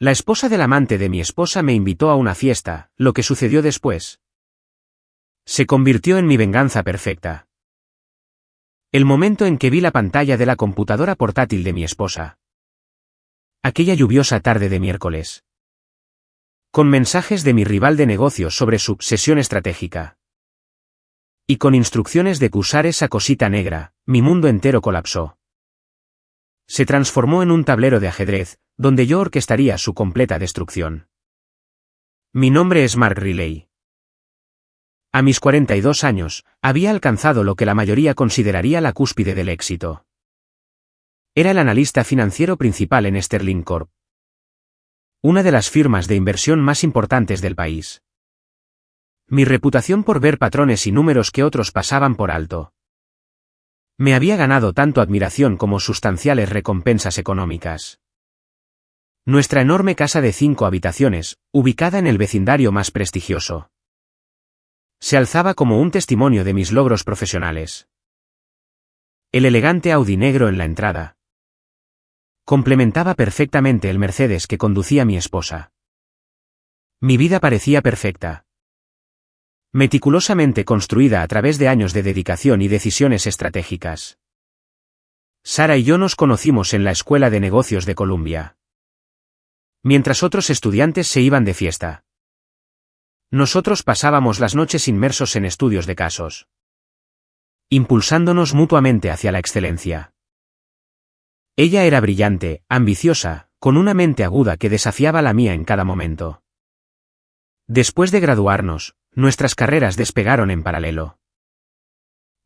La esposa del amante de mi esposa me invitó a una fiesta. Lo que sucedió después se convirtió en mi venganza perfecta. El momento en que vi la pantalla de la computadora portátil de mi esposa. Aquella lluviosa tarde de miércoles. Con mensajes de mi rival de negocios sobre su sesión estratégica. Y con instrucciones de que usar esa cosita negra, mi mundo entero colapsó. Se transformó en un tablero de ajedrez, donde yo orquestaría su completa destrucción. Mi nombre es Mark Riley. A mis 42 años, había alcanzado lo que la mayoría consideraría la cúspide del éxito. Era el analista financiero principal en Sterling Corp, una de las firmas de inversión más importantes del país. Mi reputación por ver patrones y números que otros pasaban por alto me había ganado tanto admiración como sustanciales recompensas económicas. Nuestra enorme casa de 5 habitaciones, ubicada en el vecindario más prestigioso, se alzaba como un testimonio de mis logros profesionales. El elegante Audi negro en la entrada complementaba perfectamente el Mercedes que conducía mi esposa. Mi vida parecía perfecta. Meticulosamente construida a través de años de dedicación y decisiones estratégicas. Sara y yo nos conocimos en la Escuela de Negocios de Columbia. Mientras otros estudiantes se iban de fiesta, nosotros pasábamos las noches inmersos en estudios de casos, impulsándonos mutuamente hacia la excelencia. Ella era brillante, ambiciosa, con una mente aguda que desafiaba la mía en cada momento. Después de graduarnos, nuestras carreras despegaron en paralelo.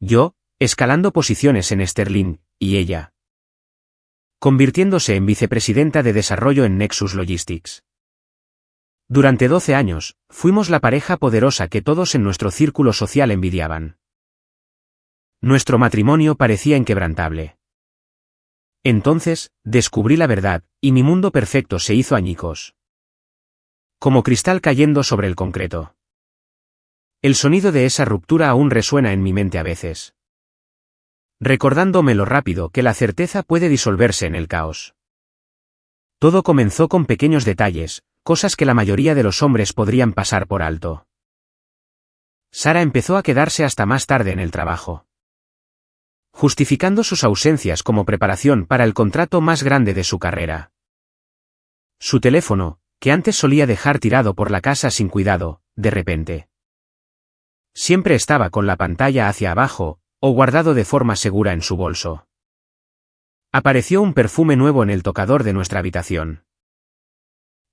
Yo, escalando posiciones en Sterling, y ella, convirtiéndose en vicepresidenta de desarrollo en Nexus Logistics. Durante 12 años, fuimos la pareja poderosa que todos en nuestro círculo social envidiaban. Nuestro matrimonio parecía inquebrantable. Entonces, descubrí la verdad, y mi mundo perfecto se hizo añicos. Como cristal cayendo sobre el concreto. El sonido de esa ruptura aún resuena en mi mente a veces, recordándome lo rápido que la certeza puede disolverse en el caos. Todo comenzó con pequeños detalles, cosas que la mayoría de los hombres podrían pasar por alto. Sara empezó a quedarse hasta más tarde en el trabajo, justificando sus ausencias como preparación para el contrato más grande de su carrera. Su teléfono, que antes solía dejar tirado por la casa sin cuidado, de repente siempre estaba con la pantalla hacia abajo, o guardado de forma segura en su bolso. Apareció un perfume nuevo en el tocador de nuestra habitación.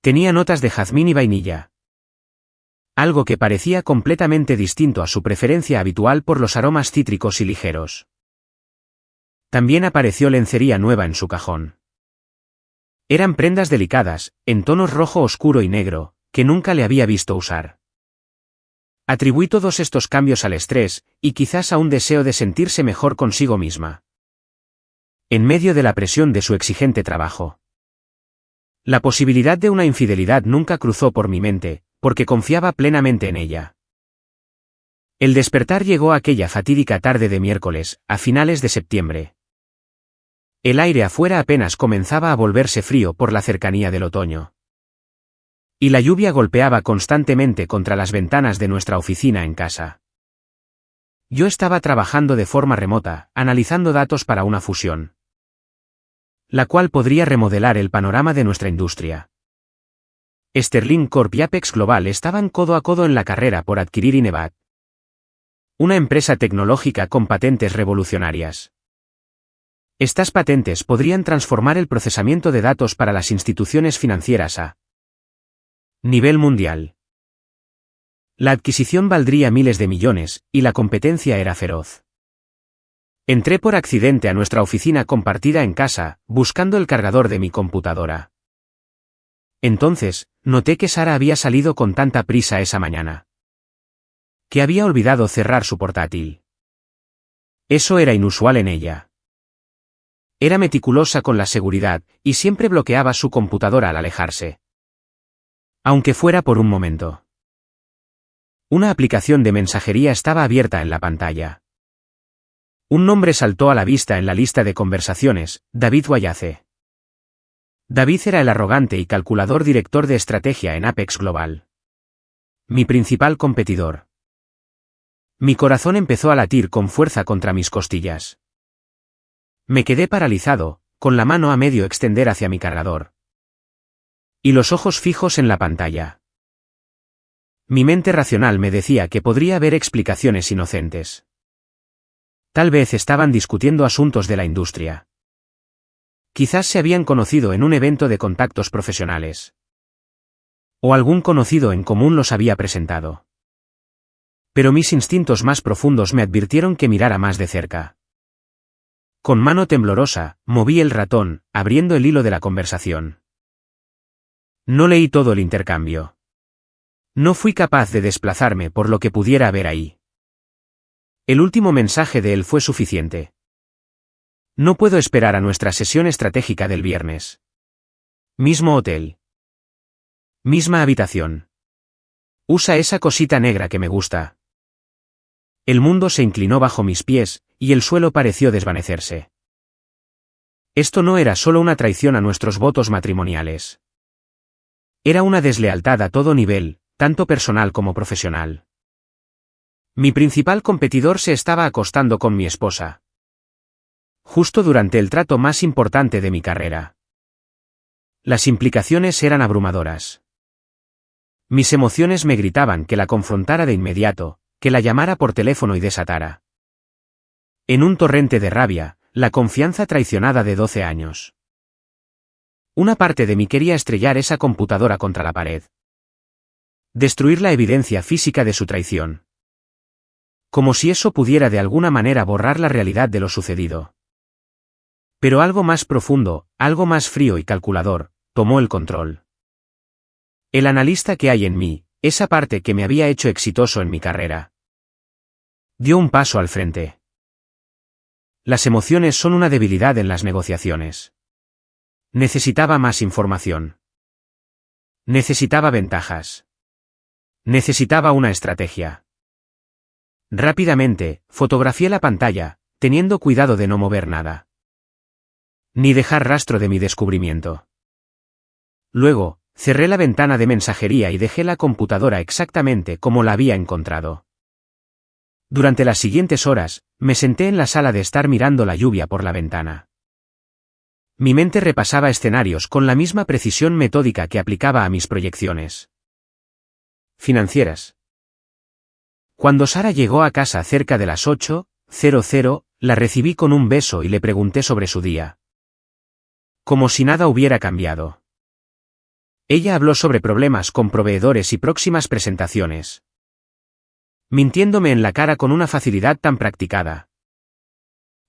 Tenía notas de jazmín y vainilla. Algo que parecía completamente distinto a su preferencia habitual por los aromas cítricos y ligeros. También apareció lencería nueva en su cajón. Eran prendas delicadas, en tonos rojo oscuro y negro, que nunca le había visto usar. Atribuí todos estos cambios al estrés, y quizás a un deseo de sentirse mejor consigo misma. En medio de la presión de su exigente trabajo. La posibilidad de una infidelidad nunca cruzó por mi mente, porque confiaba plenamente en ella. El despertar llegó aquella fatídica tarde de miércoles, a finales de septiembre. El aire afuera apenas comenzaba a volverse frío por la cercanía del otoño. Y la lluvia golpeaba constantemente contra las ventanas de nuestra oficina en casa. Yo estaba trabajando de forma remota, analizando datos para una fusión, la cual podría remodelar el panorama de nuestra industria. Sterling Corp y Apex Global estaban codo a codo en la carrera por adquirir Inevat, una empresa tecnológica con patentes revolucionarias. Estas patentes podrían transformar el procesamiento de datos para las instituciones financieras a nivel mundial. La adquisición valdría miles de millones, y la competencia era feroz. Entré por accidente a nuestra oficina compartida en casa, buscando el cargador de mi computadora. Entonces, noté que Sara había salido con tanta prisa esa mañana, que había olvidado cerrar su portátil. Eso era inusual en ella. Era meticulosa con la seguridad, y siempre bloqueaba su computadora al alejarse. Aunque fuera por un momento. Una aplicación de mensajería estaba abierta en la pantalla. Un nombre saltó a la vista en la lista de conversaciones, David Wayace. David era el arrogante y calculador director de estrategia en Apex Global. Mi principal competidor. Mi corazón empezó a latir con fuerza contra mis costillas. Me quedé paralizado, con la mano a medio extender hacia mi cargador. Y los ojos fijos en la pantalla. Mi mente racional me decía que podría haber explicaciones inocentes. Tal vez estaban discutiendo asuntos de la industria. Quizás se habían conocido en un evento de contactos profesionales. O algún conocido en común los había presentado. Pero mis instintos más profundos me advirtieron que mirara más de cerca. Con mano temblorosa, moví el ratón, abriendo el hilo de la conversación. No leí todo el intercambio. No fui capaz de desplazarme por lo que pudiera haber ahí. El último mensaje de él fue suficiente. No puedo esperar a nuestra sesión estratégica del viernes. Mismo hotel. Misma habitación. Usa esa cosita negra que me gusta. El mundo se inclinó bajo mis pies, y el suelo pareció desvanecerse. Esto no era solo una traición a nuestros votos matrimoniales. Era una deslealtad a todo nivel, tanto personal como profesional. Mi principal competidor se estaba acostando con mi esposa. Justo durante el trato más importante de mi carrera. Las implicaciones eran abrumadoras. Mis emociones me gritaban que la confrontara de inmediato, que la llamara por teléfono y desatara. En un torrente de rabia, la confianza traicionada de 12 años. Una parte de mí quería estrellar esa computadora contra la pared. Destruir la evidencia física de su traición. Como si eso pudiera de alguna manera borrar la realidad de lo sucedido. Pero algo más profundo, algo más frío y calculador, tomó el control. El analista que hay en mí, esa parte que me había hecho exitoso en mi carrera. Dio un paso al frente. Las emociones son una debilidad en las negociaciones. Necesitaba más información. Necesitaba ventajas. Necesitaba una estrategia. Rápidamente, fotografié la pantalla, teniendo cuidado de no mover nada. Ni dejar rastro de mi descubrimiento. Luego, cerré la ventana de mensajería y dejé la computadora exactamente como la había encontrado. Durante las siguientes horas, me senté en la sala de estar mirando la lluvia por la ventana. Mi mente repasaba escenarios con la misma precisión metódica que aplicaba a mis proyecciones financieras. Cuando Sara llegó a casa cerca de las 8:00, la recibí con un beso y le pregunté sobre su día. Como si nada hubiera cambiado. Ella habló sobre problemas con proveedores y próximas presentaciones. Mintiéndome en la cara con una facilidad tan practicada.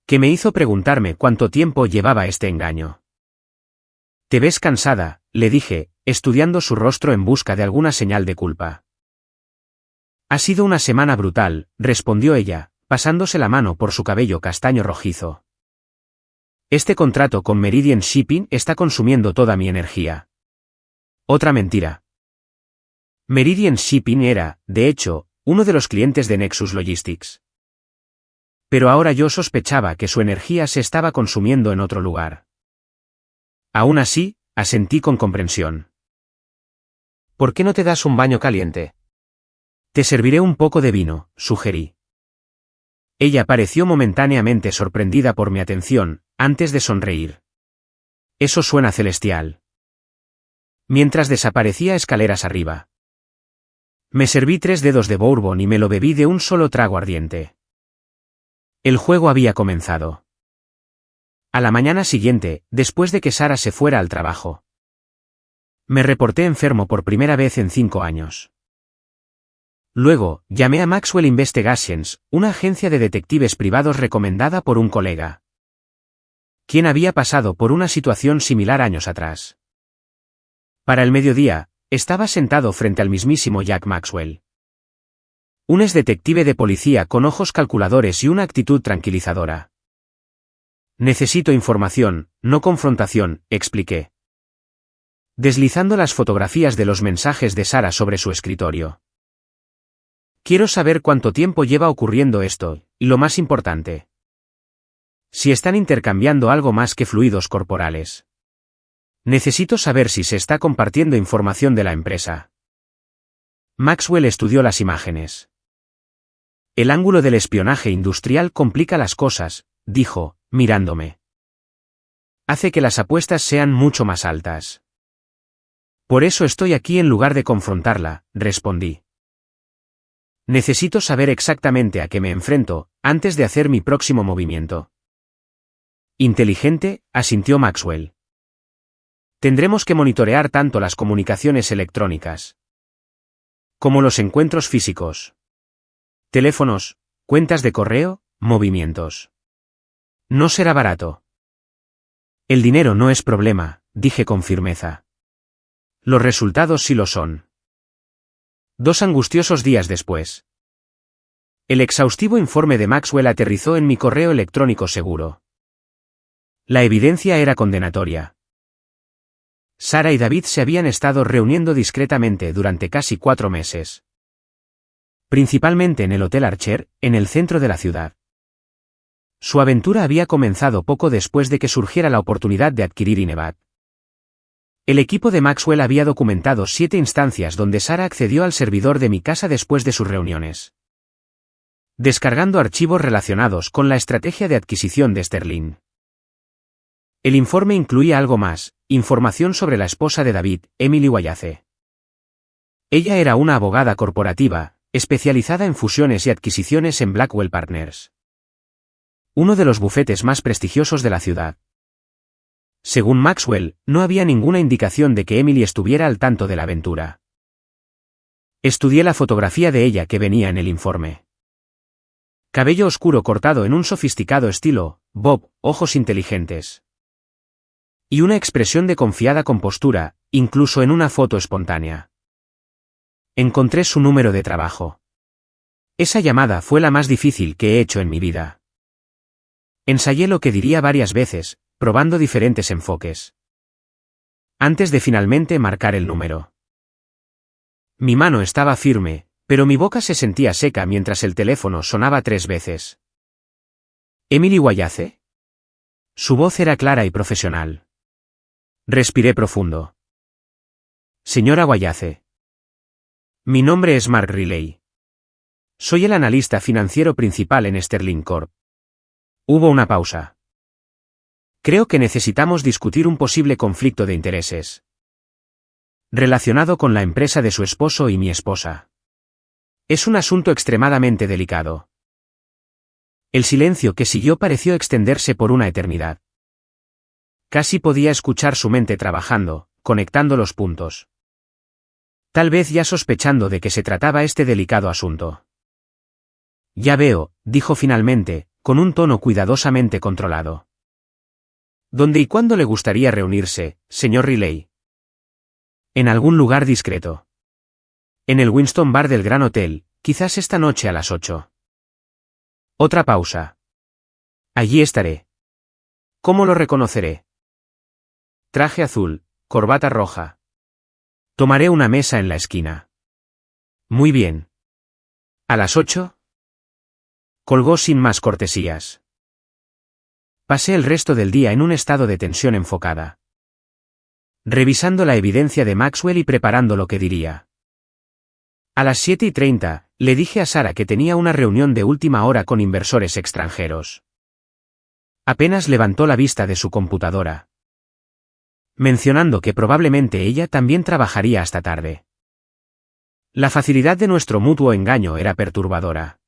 Que me hizo preguntarme cuánto tiempo llevaba este engaño. Te ves cansada, le dije, estudiando su rostro en busca de alguna señal de culpa. Ha sido una semana brutal, respondió ella, pasándose la mano por su cabello castaño rojizo. Este contrato con Meridian Shipping está consumiendo toda mi energía. Otra mentira. Meridian Shipping era, de hecho, uno de los clientes de Nexus Logistics. Pero ahora yo sospechaba que su energía se estaba consumiendo en otro lugar. Aún así, asentí con comprensión. ¿Por qué no te das un baño caliente? Te serviré un poco de vino, sugerí. Ella pareció momentáneamente sorprendida por mi atención, antes de sonreír. Eso suena celestial. Mientras desaparecía escaleras arriba. Me serví 3 dedos de bourbon y me lo bebí de un solo trago ardiente. El juego había comenzado. A la mañana siguiente, después de que Sara se fuera al trabajo. Me reporté enfermo por primera vez en 5 años. Luego, llamé a Maxwell Investigations, una agencia de detectives privados recomendada por un colega. Quien había pasado por una situación similar años atrás. Para el mediodía, estaba sentado frente al mismísimo Jack Maxwell. Un ex detective de policía con ojos calculadores y una actitud tranquilizadora. Necesito información, no confrontación, expliqué. Deslizando las fotografías de los mensajes de Sara sobre su escritorio. Quiero saber cuánto tiempo lleva ocurriendo esto, y lo más importante. Si están intercambiando algo más que fluidos corporales. Necesito saber si se está compartiendo información de la empresa. Maxwell estudió las imágenes. El ángulo del espionaje industrial complica las cosas, dijo, mirándome. Hace que las apuestas sean mucho más altas. Por eso estoy aquí en lugar de confrontarla, respondí. Necesito saber exactamente a qué me enfrento, antes de hacer mi próximo movimiento. Inteligente, asintió Maxwell. Tendremos que monitorear tanto las comunicaciones electrónicas como los encuentros físicos. Teléfonos, cuentas de correo, movimientos. No será barato. El dinero no es problema, dije con firmeza. Los resultados sí lo son. 2 angustiosos días después. El exhaustivo informe de Maxwell aterrizó en mi correo electrónico seguro. La evidencia era condenatoria. Sara y David se habían estado reuniendo discretamente durante casi 4 meses. Principalmente en el Hotel Archer, en el centro de la ciudad. Su aventura había comenzado poco después de que surgiera la oportunidad de adquirir Inevat. El equipo de Maxwell había documentado 7 instancias donde Sara accedió al servidor de mi casa después de sus reuniones, descargando archivos relacionados con la estrategia de adquisición de Sterling. El informe incluía algo más, información sobre la esposa de David, Emily Wallace. Ella era una abogada corporativa, especializada en fusiones y adquisiciones en Blackwell Partners, uno de los bufetes más prestigiosos de la ciudad. Según Maxwell, no había ninguna indicación de que Emily estuviera al tanto de la aventura. Estudié la fotografía de ella que venía en el informe. Cabello oscuro cortado en un sofisticado estilo, bob, ojos inteligentes. Y una expresión de confiada compostura, incluso en una foto espontánea. Encontré su número de trabajo. Esa llamada fue la más difícil que he hecho en mi vida. Ensayé lo que diría varias veces, probando diferentes enfoques, antes de finalmente marcar el número. Mi mano estaba firme, pero mi boca se sentía seca mientras el teléfono sonaba 3 veces. ¿Emily Wallace? Su voz era clara y profesional. Respiré profundo. Señora Wallace. Mi nombre es Mark Riley. Soy el analista financiero principal en Sterling Corp. Hubo una pausa. Creo que necesitamos discutir un posible conflicto de intereses relacionado con la empresa de su esposo y mi esposa. Es un asunto extremadamente delicado. El silencio que siguió pareció extenderse por una eternidad. Casi podía escuchar su mente trabajando, conectando los puntos. Tal vez ya sospechando de qué se trataba este delicado asunto. Ya veo, dijo finalmente, con un tono cuidadosamente controlado. ¿Dónde y cuándo le gustaría reunirse, señor Riley? En algún lugar discreto. En el Winston Bar del Gran Hotel, quizás esta noche a las 8. Otra pausa. Allí estaré. ¿Cómo lo reconoceré? Traje azul, corbata roja. Tomaré una mesa en la esquina. Muy bien. ¿A las 8? Colgó sin más cortesías. Pasé el resto del día en un estado de tensión enfocada, revisando la evidencia de Maxwell y preparando lo que diría. A las 7:30, le dije a Sara que tenía una reunión de última hora con inversores extranjeros. Apenas levantó la vista de su computadora, mencionando que probablemente ella también trabajaría hasta tarde. La facilidad de nuestro mutuo engaño era perturbadora.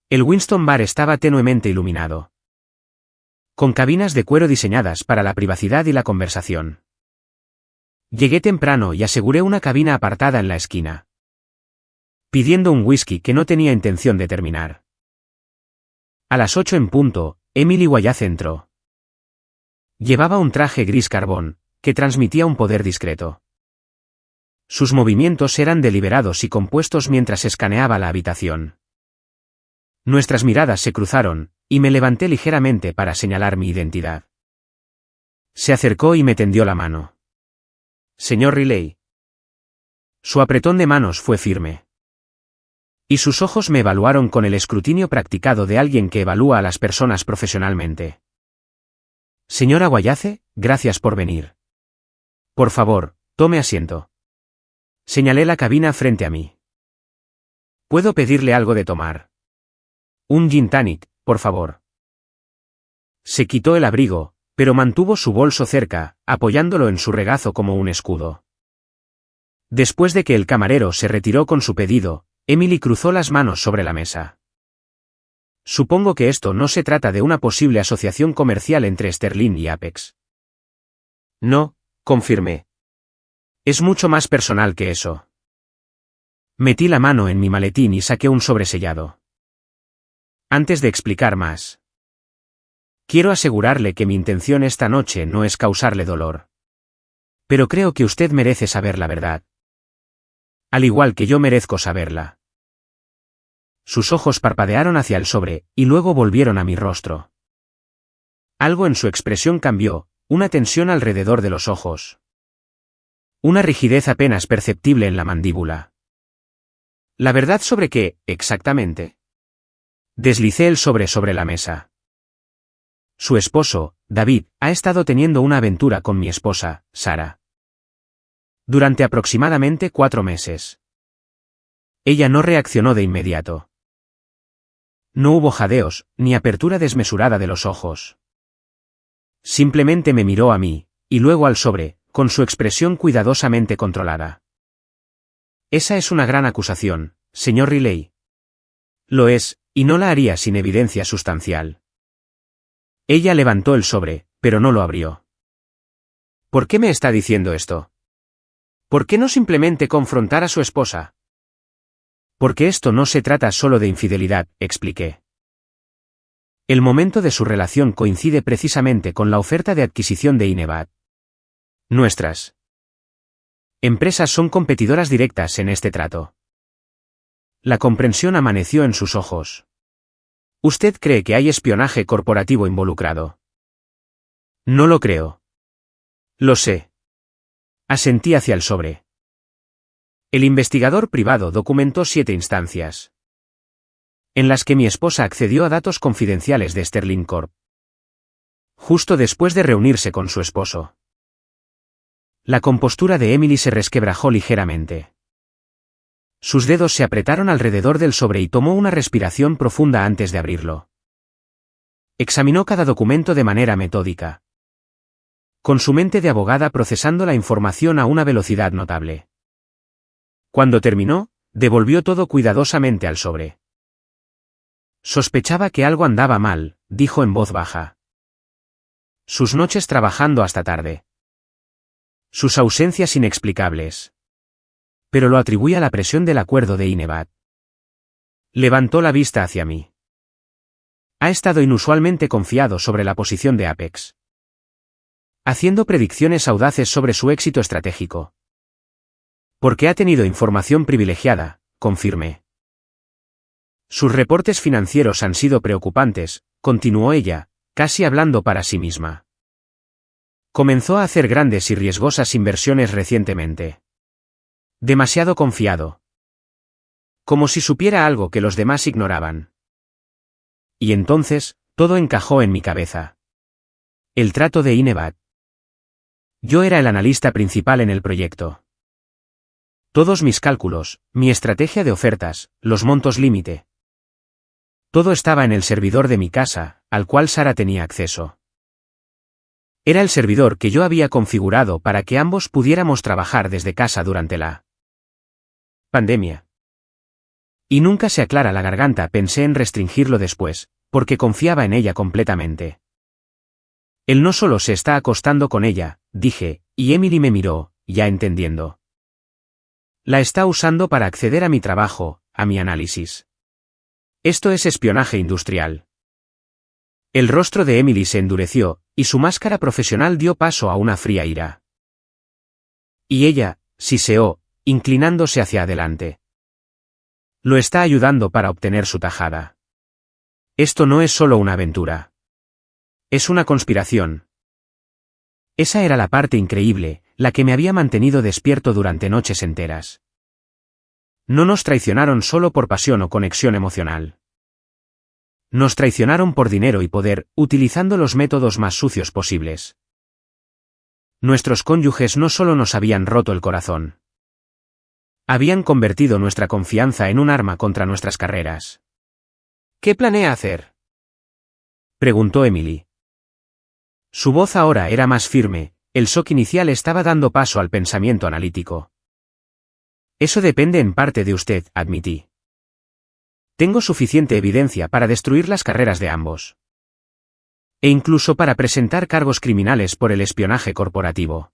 El Winston Bar estaba tenuemente iluminado, con cabinas de cuero diseñadas para la privacidad y la conversación. Llegué temprano y aseguré una cabina apartada en la esquina, pidiendo un whisky que no tenía intención de terminar. A las 8 en punto, Emily Wallace entró. Llevaba un traje gris carbón, que transmitía un poder discreto. Sus movimientos eran deliberados y compuestos mientras escaneaba la habitación. Nuestras miradas se cruzaron, y me levanté ligeramente para señalar mi identidad. Se acercó y me tendió la mano. Señor Riley. Su apretón de manos fue firme. Y sus ojos me evaluaron con el escrutinio practicado de alguien que evalúa a las personas profesionalmente. Señora Wallace, gracias por venir. Por favor, tome asiento. Señalé la cabina frente a mí. ¿Puedo pedirle algo de tomar? Un gin tonic, por favor. Se quitó el abrigo, pero mantuvo su bolso cerca, apoyándolo en su regazo como un escudo. Después de que el camarero se retiró con su pedido, Emily cruzó las manos sobre la mesa. Supongo que esto no se trata de una posible asociación comercial entre Sterling y Apex. No, confirmé. Es mucho más personal que eso. Metí la mano en mi maletín y saqué un sobresellado. Antes de explicar más. Quiero asegurarle que mi intención esta noche no es causarle dolor. Pero creo que usted merece saber la verdad. Al igual que yo merezco saberla. Sus ojos parpadearon hacia el sobre, y luego volvieron a mi rostro. Algo en su expresión cambió, una tensión alrededor de los ojos. Una rigidez apenas perceptible en la mandíbula. ¿La verdad sobre qué, exactamente? Deslicé el sobre la mesa. Su esposo, David, ha estado teniendo una aventura con mi esposa, Sara. Durante aproximadamente 4 meses. Ella no reaccionó de inmediato. No hubo jadeos, ni apertura desmesurada de los ojos. Simplemente me miró a mí, y luego al sobre, con su expresión cuidadosamente controlada. Esa es una gran acusación, señor Riley. Lo es, y no la haría sin evidencia sustancial. Ella levantó el sobre, pero no lo abrió. ¿Por qué me está diciendo esto? ¿Por qué no simplemente confrontar a su esposa? Porque esto no se trata solo de infidelidad, expliqué. El momento de su relación coincide precisamente con la oferta de adquisición de Inevad. Nuestras empresas son competidoras directas en este trato. La comprensión amaneció en sus ojos. ¿Usted cree que hay espionaje corporativo involucrado? No lo creo. Lo sé. Asentí hacia el sobre. El investigador privado documentó 7 instancias, en las que mi esposa accedió a datos confidenciales de Sterling Corp. Justo después de reunirse con su esposo. La compostura de Emily se resquebrajó ligeramente. Sus dedos se apretaron alrededor del sobre y tomó una respiración profunda antes de abrirlo. Examinó cada documento de manera metódica, con su mente de abogada procesando la información a una velocidad notable. Cuando terminó, devolvió todo cuidadosamente al sobre. Sospechaba que algo andaba mal, dijo en voz baja. Sus noches trabajando hasta tarde. Sus ausencias inexplicables. Pero lo atribuía a la presión del acuerdo de Inevad. Levantó la vista hacia mí. Ha estado inusualmente confiado sobre la posición de Apex, haciendo predicciones audaces sobre su éxito estratégico. Porque ha tenido información privilegiada, confirmé. Sus reportes financieros han sido preocupantes, continuó ella, casi hablando para sí misma. Comenzó a hacer grandes y riesgosas inversiones recientemente. Demasiado confiado. Como si supiera algo que los demás ignoraban. Y entonces, todo encajó en mi cabeza. El trato de Inevad. Yo era el analista principal en el proyecto. Todos mis cálculos, mi estrategia de ofertas, los montos límite. Todo estaba en el servidor de mi casa, al cual Sara tenía acceso. Era el servidor que yo había configurado para que ambos pudiéramos trabajar desde casa durante la pandemia. Y nunca se aclara la garganta, pensé en restringirlo después, porque confiaba en ella completamente. Él no solo se está acostando con ella, dije, y Emily me miró, ya entendiendo. La está usando para acceder a mi trabajo, a mi análisis. Esto es espionaje industrial. El rostro de Emily se endureció, y su máscara profesional dio paso a una fría ira. Y ella, siseó, inclinándose hacia adelante. Lo está ayudando para obtener su tajada. Esto no es solo una aventura. Es una conspiración. Esa era la parte increíble, la que me había mantenido despierto durante noches enteras. No nos traicionaron solo por pasión o conexión emocional. Nos traicionaron por dinero y poder, utilizando los métodos más sucios posibles. Nuestros cónyuges no solo nos habían roto el corazón. Habían convertido nuestra confianza en un arma contra nuestras carreras. ¿Qué planea hacer?, preguntó Emily. Su voz ahora era más firme, el shock inicial estaba dando paso al pensamiento analítico. Eso depende en parte de usted, admití. Tengo suficiente evidencia para destruir las carreras de ambos. E incluso para presentar cargos criminales por el espionaje corporativo.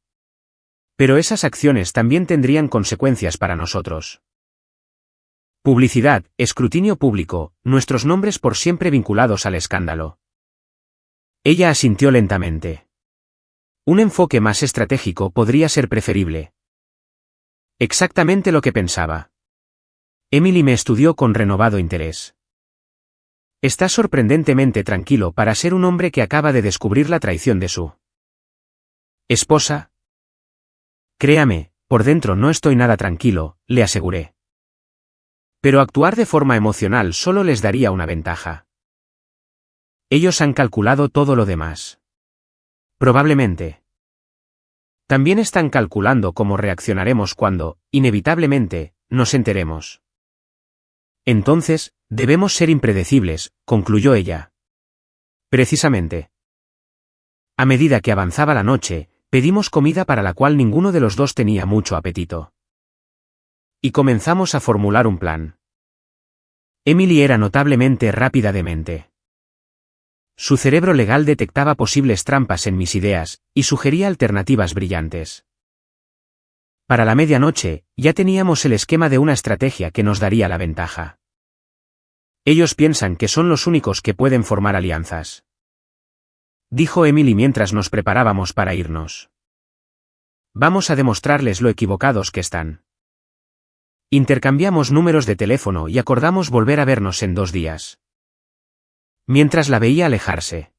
Pero esas acciones también tendrían consecuencias para nosotros. Publicidad, escrutinio público, nuestros nombres por siempre vinculados al escándalo. Ella asintió lentamente. Un enfoque más estratégico podría ser preferible. Exactamente lo que pensaba. Emily me estudió con renovado interés. Está sorprendentemente tranquilo para ser un hombre que acaba de descubrir la traición de su esposa. Créame, por dentro no estoy nada tranquilo, le aseguré. Pero actuar de forma emocional solo les daría una ventaja. Ellos han calculado todo lo demás. Probablemente. También están calculando cómo reaccionaremos cuando, inevitablemente, nos enteremos. Entonces, debemos ser impredecibles, concluyó ella. Precisamente. A medida que avanzaba la noche, pedimos comida para la cual ninguno de los dos tenía mucho apetito. Y comenzamos a formular un plan. Emily era notablemente rápida de mente. Su cerebro legal detectaba posibles trampas en mis ideas, y sugería alternativas brillantes. Para la medianoche, ya teníamos el esquema de una estrategia que nos daría la ventaja. Ellos piensan que son los únicos que pueden formar alianzas, dijo Emily mientras nos preparábamos para irnos. Vamos a demostrarles lo equivocados que están. Intercambiamos números de teléfono y acordamos volver a vernos en 2 días. Mientras la veía alejarse.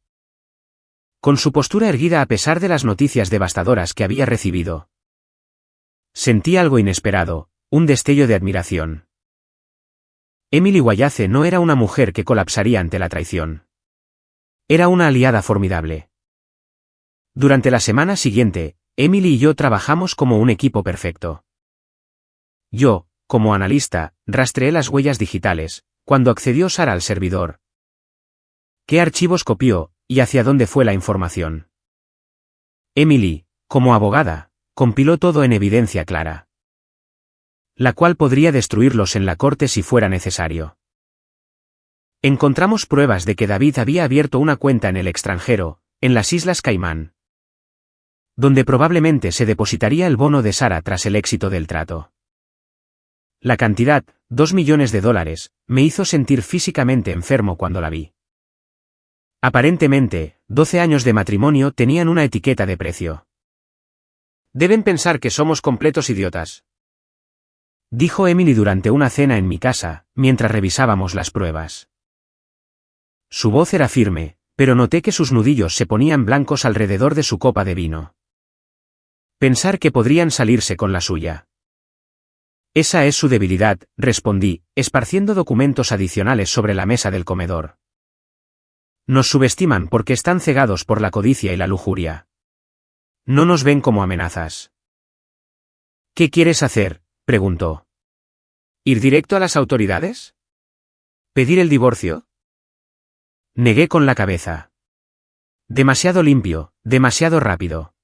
Con su postura erguida a pesar de las noticias devastadoras que había recibido. Sentí algo inesperado, un destello de admiración. Emily Wallace no era una mujer que colapsaría ante la traición. Era una aliada formidable. Durante la semana siguiente, Emily y yo trabajamos como un equipo perfecto. Yo, como analista, rastreé las huellas digitales, cuando accedió Sara al servidor. ¿Qué archivos copió, y hacia dónde fue la información? Emily, como abogada, compiló todo en evidencia clara. La cual podría destruirlos en la corte si fuera necesario. Encontramos pruebas de que David había abierto una cuenta en el extranjero, en las Islas Caimán, donde probablemente se depositaría el bono de Sara tras el éxito del trato. La cantidad, $2 millones, me hizo sentir físicamente enfermo cuando la vi. Aparentemente, 12 años de matrimonio tenían una etiqueta de precio. Deben pensar que somos completos idiotas, dijo Emily durante una cena en mi casa, mientras revisábamos las pruebas. Su voz era firme, pero noté que sus nudillos se ponían blancos alrededor de su copa de vino. Pensar que podrían salirse con la suya. Esa es su debilidad, respondí, esparciendo documentos adicionales sobre la mesa del comedor. Nos subestiman porque están cegados por la codicia y la lujuria. No nos ven como amenazas. ¿Qué quieres hacer?, preguntó. ¿Ir directo a las autoridades? ¿Pedir el divorcio? Negué con la cabeza. Demasiado limpio, demasiado rápido.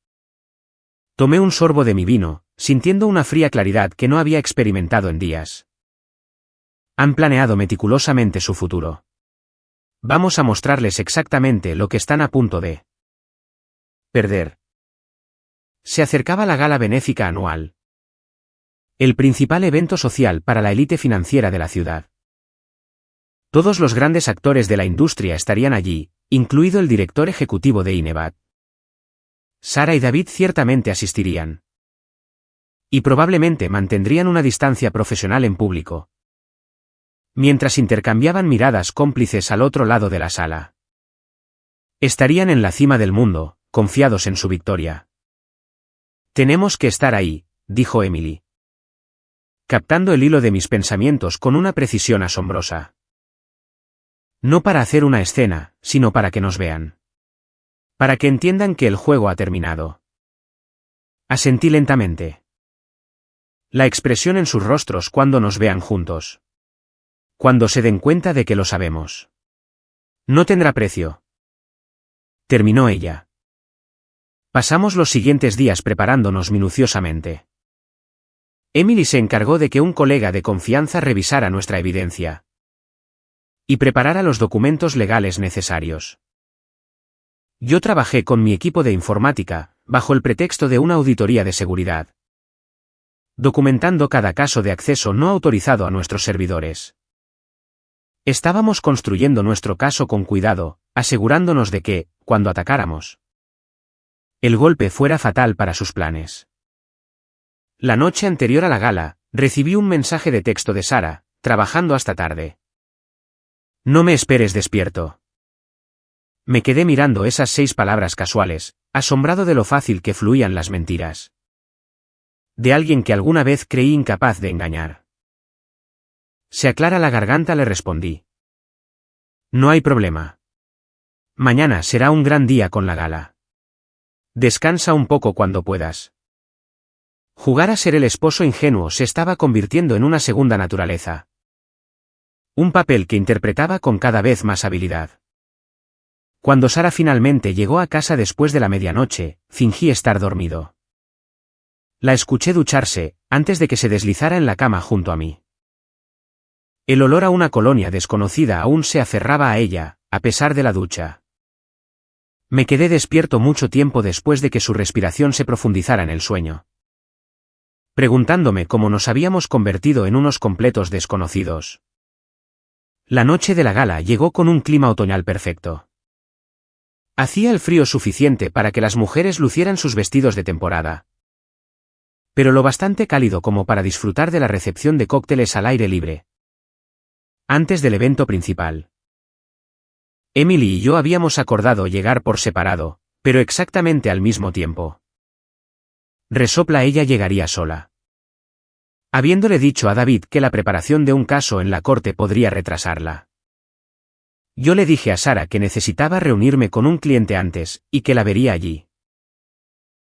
Tomé un sorbo de mi vino, sintiendo una fría claridad que no había experimentado en días. Han planeado meticulosamente su futuro. Vamos a mostrarles exactamente lo que están a punto de perder. Se acercaba la gala benéfica anual. El principal evento social para la élite financiera de la ciudad. Todos los grandes actores de la industria estarían allí, incluido el director ejecutivo de Inevat. Sara y David ciertamente asistirían. Y probablemente mantendrían una distancia profesional en público. Mientras intercambiaban miradas cómplices al otro lado de la sala. Estarían en la cima del mundo, confiados en su victoria. Tenemos que estar ahí, dijo Emily. Captando el hilo de mis pensamientos con una precisión asombrosa. No para hacer una escena, sino para que nos vean. Para que entiendan que el juego ha terminado. Asentí lentamente. La expresión en sus rostros cuando nos vean juntos. Cuando se den cuenta de que lo sabemos. No tendrá precio. Terminó ella. Pasamos los siguientes días preparándonos minuciosamente. Emily se encargó de que un colega de confianza revisara nuestra evidencia y preparara los documentos legales necesarios. Yo trabajé con mi equipo de informática, bajo el pretexto de una auditoría de seguridad, documentando cada caso de acceso no autorizado a nuestros servidores. Estábamos construyendo nuestro caso con cuidado, asegurándonos de que, cuando atacáramos, el golpe fuera fatal para sus planes. La noche anterior a la gala, recibí un mensaje de texto de Sarah, trabajando hasta tarde. No me esperes despierto. Me quedé mirando esas 6 palabras casuales, asombrado de lo fácil que fluían las mentiras. De alguien que alguna vez creí incapaz de engañar. Se aclara la garganta, le respondí. No hay problema. Mañana será un gran día con la gala. Descansa un poco cuando puedas. Jugar a ser el esposo ingenuo se estaba convirtiendo en una segunda naturaleza. Un papel que interpretaba con cada vez más habilidad. Cuando Sarah finalmente llegó a casa después de la medianoche, fingí estar dormido. La escuché ducharse, antes de que se deslizara en la cama junto a mí. El olor a una colonia desconocida aún se aferraba a ella, a pesar de la ducha. Me quedé despierto mucho tiempo después de que su respiración se profundizara en el sueño, preguntándome cómo nos habíamos convertido en unos completos desconocidos. La noche de la gala llegó con un clima otoñal perfecto. Hacía el frío suficiente para que las mujeres lucieran sus vestidos de temporada, pero lo bastante cálido como para disfrutar de la recepción de cócteles al aire libre, antes del evento principal. Emily y yo habíamos acordado llegar por separado, pero exactamente al mismo tiempo. Resopla, ella llegaría sola. Habiéndole dicho a David que la preparación de un caso en la corte podría retrasarla. Yo le dije a Sarah que necesitaba reunirme con un cliente antes, y que la vería allí.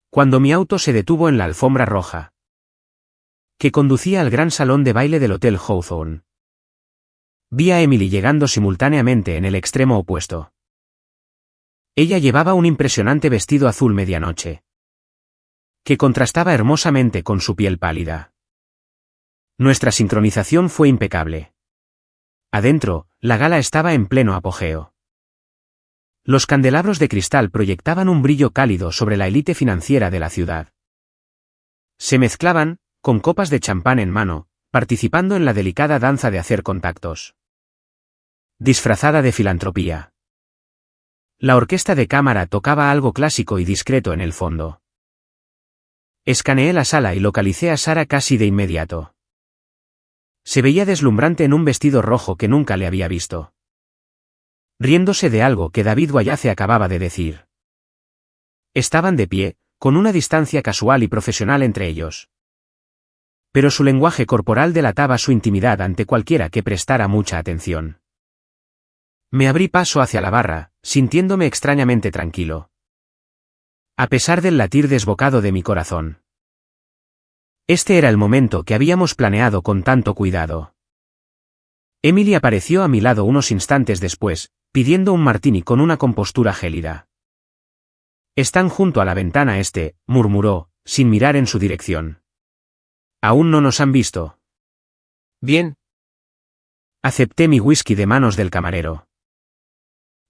Cuando mi auto se detuvo en la alfombra roja, que conducía al gran salón de baile del Hotel Hawthorne, vi a Emily llegando simultáneamente en el extremo opuesto. Ella llevaba un impresionante vestido azul medianoche, que contrastaba hermosamente con su piel pálida. Nuestra sincronización fue impecable. Adentro, la gala estaba en pleno apogeo. Los candelabros de cristal proyectaban un brillo cálido sobre la élite financiera de la ciudad. Se mezclaban, con copas de champán en mano, participando en la delicada danza de hacer contactos, disfrazada de filantropía. La orquesta de cámara tocaba algo clásico y discreto en el fondo. Escaneé la sala y localicé a Sarah casi de inmediato. Se veía deslumbrante en un vestido rojo que nunca le había visto, riéndose de algo que David Wayace acababa de decir. Estaban de pie, con una distancia casual y profesional entre ellos, pero su lenguaje corporal delataba su intimidad ante cualquiera que prestara mucha atención. Me abrí paso hacia la barra, sintiéndome extrañamente tranquilo, a pesar del latir desbocado de mi corazón. Este era el momento que habíamos planeado con tanto cuidado. Emily apareció a mi lado unos instantes después, pidiendo un martini con una compostura gélida. Están junto a la ventana este, murmuró, sin mirar en su dirección. Aún no nos han visto. Bien. Acepté mi whisky de manos del camarero.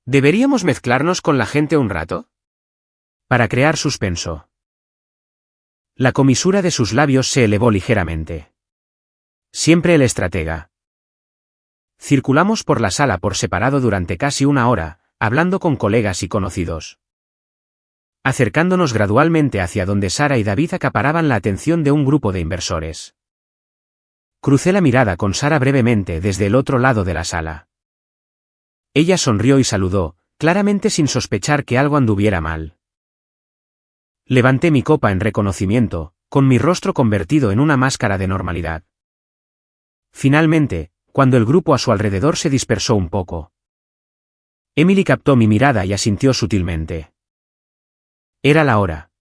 ¿Deberíamos mezclarnos con la gente un rato? Para crear suspenso. La comisura de sus labios se elevó ligeramente. Siempre el estratega. Circulamos por la sala por separado durante casi una hora, hablando con colegas y conocidos, acercándonos gradualmente hacia donde Sarah y David acaparaban la atención de un grupo de inversores. Crucé la mirada con Sarah brevemente desde el otro lado de la sala. Ella sonrió y saludó, claramente sin sospechar que algo anduviera mal. Levanté mi copa en reconocimiento, con mi rostro convertido en una máscara de normalidad. Finalmente, cuando el grupo a su alrededor se dispersó un poco, Emily captó mi mirada y asintió sutilmente. Era la hora.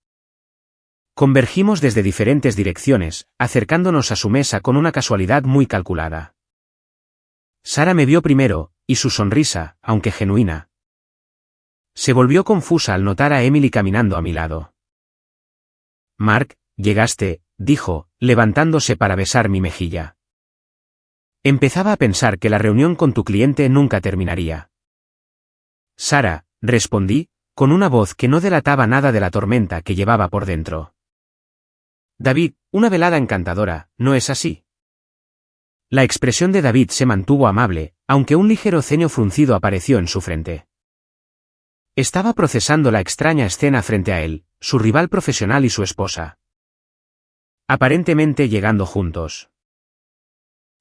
Convergimos desde diferentes direcciones, acercándonos a su mesa con una casualidad muy calculada. Sara me vio primero, y su sonrisa, aunque genuina, se volvió confusa al notar a Emily caminando a mi lado. Mark, llegaste, dijo, levantándose para besar mi mejilla. Empezaba a pensar que la reunión con tu cliente nunca terminaría. Sara, respondí, con una voz que no delataba nada de la tormenta que llevaba por dentro. David, una velada encantadora, ¿no es así? La expresión de David se mantuvo amable, aunque un ligero ceño fruncido apareció en su frente. Estaba procesando la extraña escena frente a él, su rival profesional y su esposa. Aparentemente llegando juntos.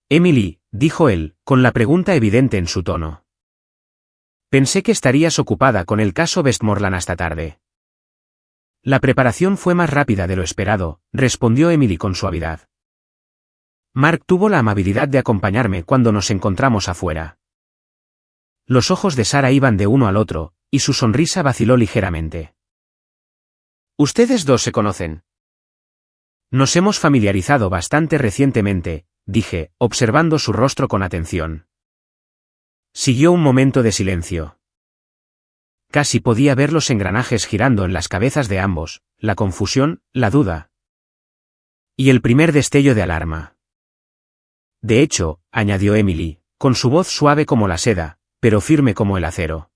Emily, dijo él, con la pregunta evidente en su tono. Pensé que estarías ocupada con el caso Westmoreland hasta tarde. La preparación fue más rápida de lo esperado, respondió Emily con suavidad. Mark tuvo la amabilidad de acompañarme cuando nos encontramos afuera. Los ojos de Sara iban de uno al otro, y su sonrisa vaciló ligeramente. ¿Ustedes dos se conocen? Nos hemos familiarizado bastante recientemente, dije, observando su rostro con atención. Siguió un momento de silencio. Casi podía ver los engranajes girando en las cabezas de ambos, la confusión, la duda. Y el primer destello de alarma. De hecho, añadió Emily, con su voz suave como la seda, pero firme como el acero.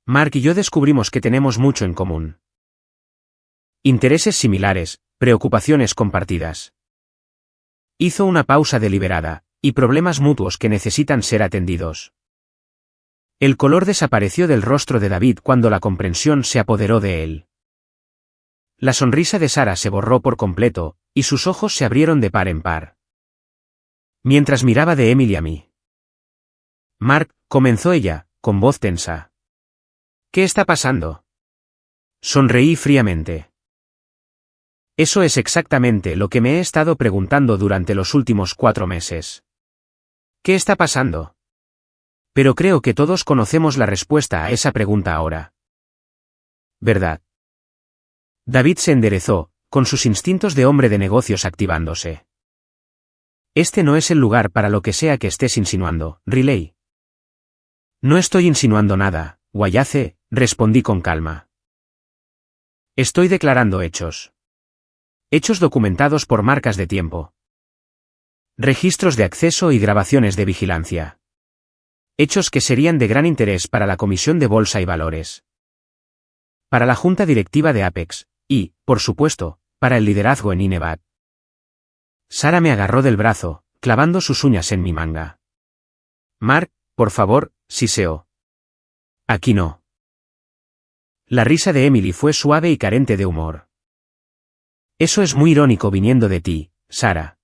Mark y yo descubrimos que tenemos mucho en común. Intereses similares, preocupaciones compartidas. Hizo una pausa deliberada, y problemas mutuos que necesitan ser atendidos. El color desapareció del rostro de David cuando la comprensión se apoderó de él. La sonrisa de Sara se borró por completo, y sus ojos se abrieron de par en par. Mientras miraba de Emily a mí. Mark, comenzó ella, con voz tensa. ¿Qué está pasando? Sonreí fríamente. Eso es exactamente lo que me he estado preguntando durante los últimos 4 meses. ¿Qué está pasando? Pero creo que todos conocemos la respuesta a esa pregunta ahora. ¿Verdad? David se enderezó, con sus instintos de hombre de negocios activándose. Este no es el lugar para lo que sea que estés insinuando, Riley. No estoy insinuando nada, Wayace, respondí con calma. Estoy declarando hechos. Hechos documentados por marcas de tiempo. Registros de acceso y grabaciones de vigilancia. Hechos que serían de gran interés para la Comisión de Bolsa y Valores. Para la Junta Directiva de Apex, y, por supuesto, para el liderazgo en Inevad. Sara me agarró del brazo, clavando sus uñas en mi manga. Mark, por favor, siseó. Aquí no. La risa de Emily fue suave y carente de humor. Eso es muy irónico viniendo de ti, Sara.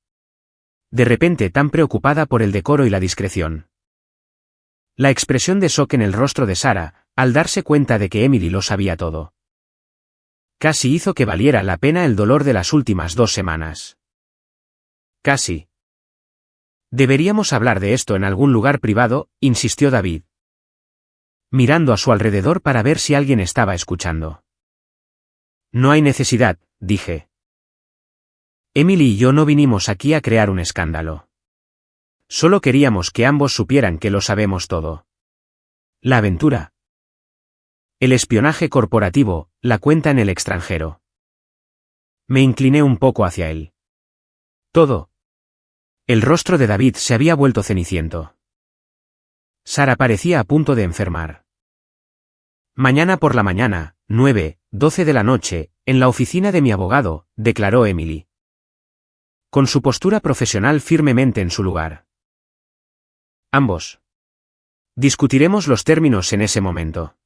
De repente tan preocupada por el decoro y la discreción. La expresión de shock en el rostro de Sara, al darse cuenta de que Emily lo sabía todo. Casi hizo que valiera la pena el dolor de las últimas 2 semanas. Casi. Deberíamos hablar de esto en algún lugar privado, insistió David. Mirando a su alrededor para ver si alguien estaba escuchando. No hay necesidad, dije. Emily y yo no vinimos aquí a crear un escándalo. Solo queríamos que ambos supieran que lo sabemos todo. La aventura. El espionaje corporativo, la cuenta en el extranjero. Me incliné un poco hacia él. Todo. El rostro de David se había vuelto ceniciento. Sara parecía a punto de enfermar. Mañana por la mañana, 9:12 de la noche, en la oficina de mi abogado, declaró Emily. Con su postura profesional firmemente en su lugar. Ambos. Discutiremos los términos en ese momento.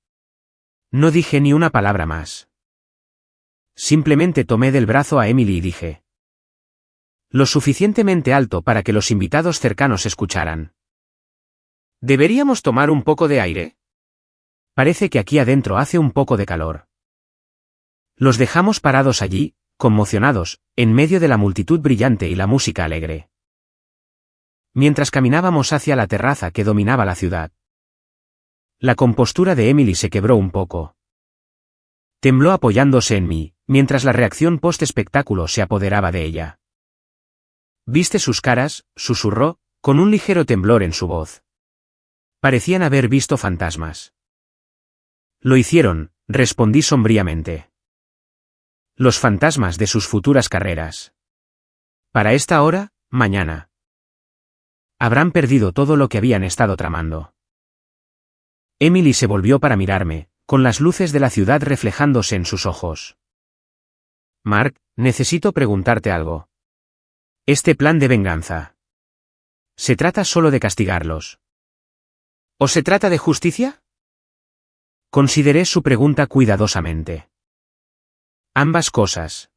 No dije ni una palabra más. Simplemente tomé del brazo a Emily y dije. Lo suficientemente alto para que los invitados cercanos escucharan. ¿Deberíamos tomar un poco de aire? Parece que aquí adentro hace un poco de calor. Los dejamos parados allí, conmocionados, en medio de la multitud brillante y la música alegre. Mientras caminábamos hacia la terraza que dominaba la ciudad. La compostura de Emily se quebró un poco. Tembló apoyándose en mí, mientras la reacción post-espectáculo se apoderaba de ella. ¿Viste sus caras?, susurró, con un ligero temblor en su voz. Parecían haber visto fantasmas. Lo hicieron, respondí sombríamente. Los fantasmas de sus futuras carreras. Para esta hora, mañana. Habrán perdido todo lo que habían estado tramando. Emily se volvió para mirarme, con las luces de la ciudad reflejándose en sus ojos. Mark, necesito preguntarte algo. Este plan de venganza. ¿Se trata solo de castigarlos? ¿O se trata de justicia? Consideré su pregunta cuidadosamente. Ambas cosas.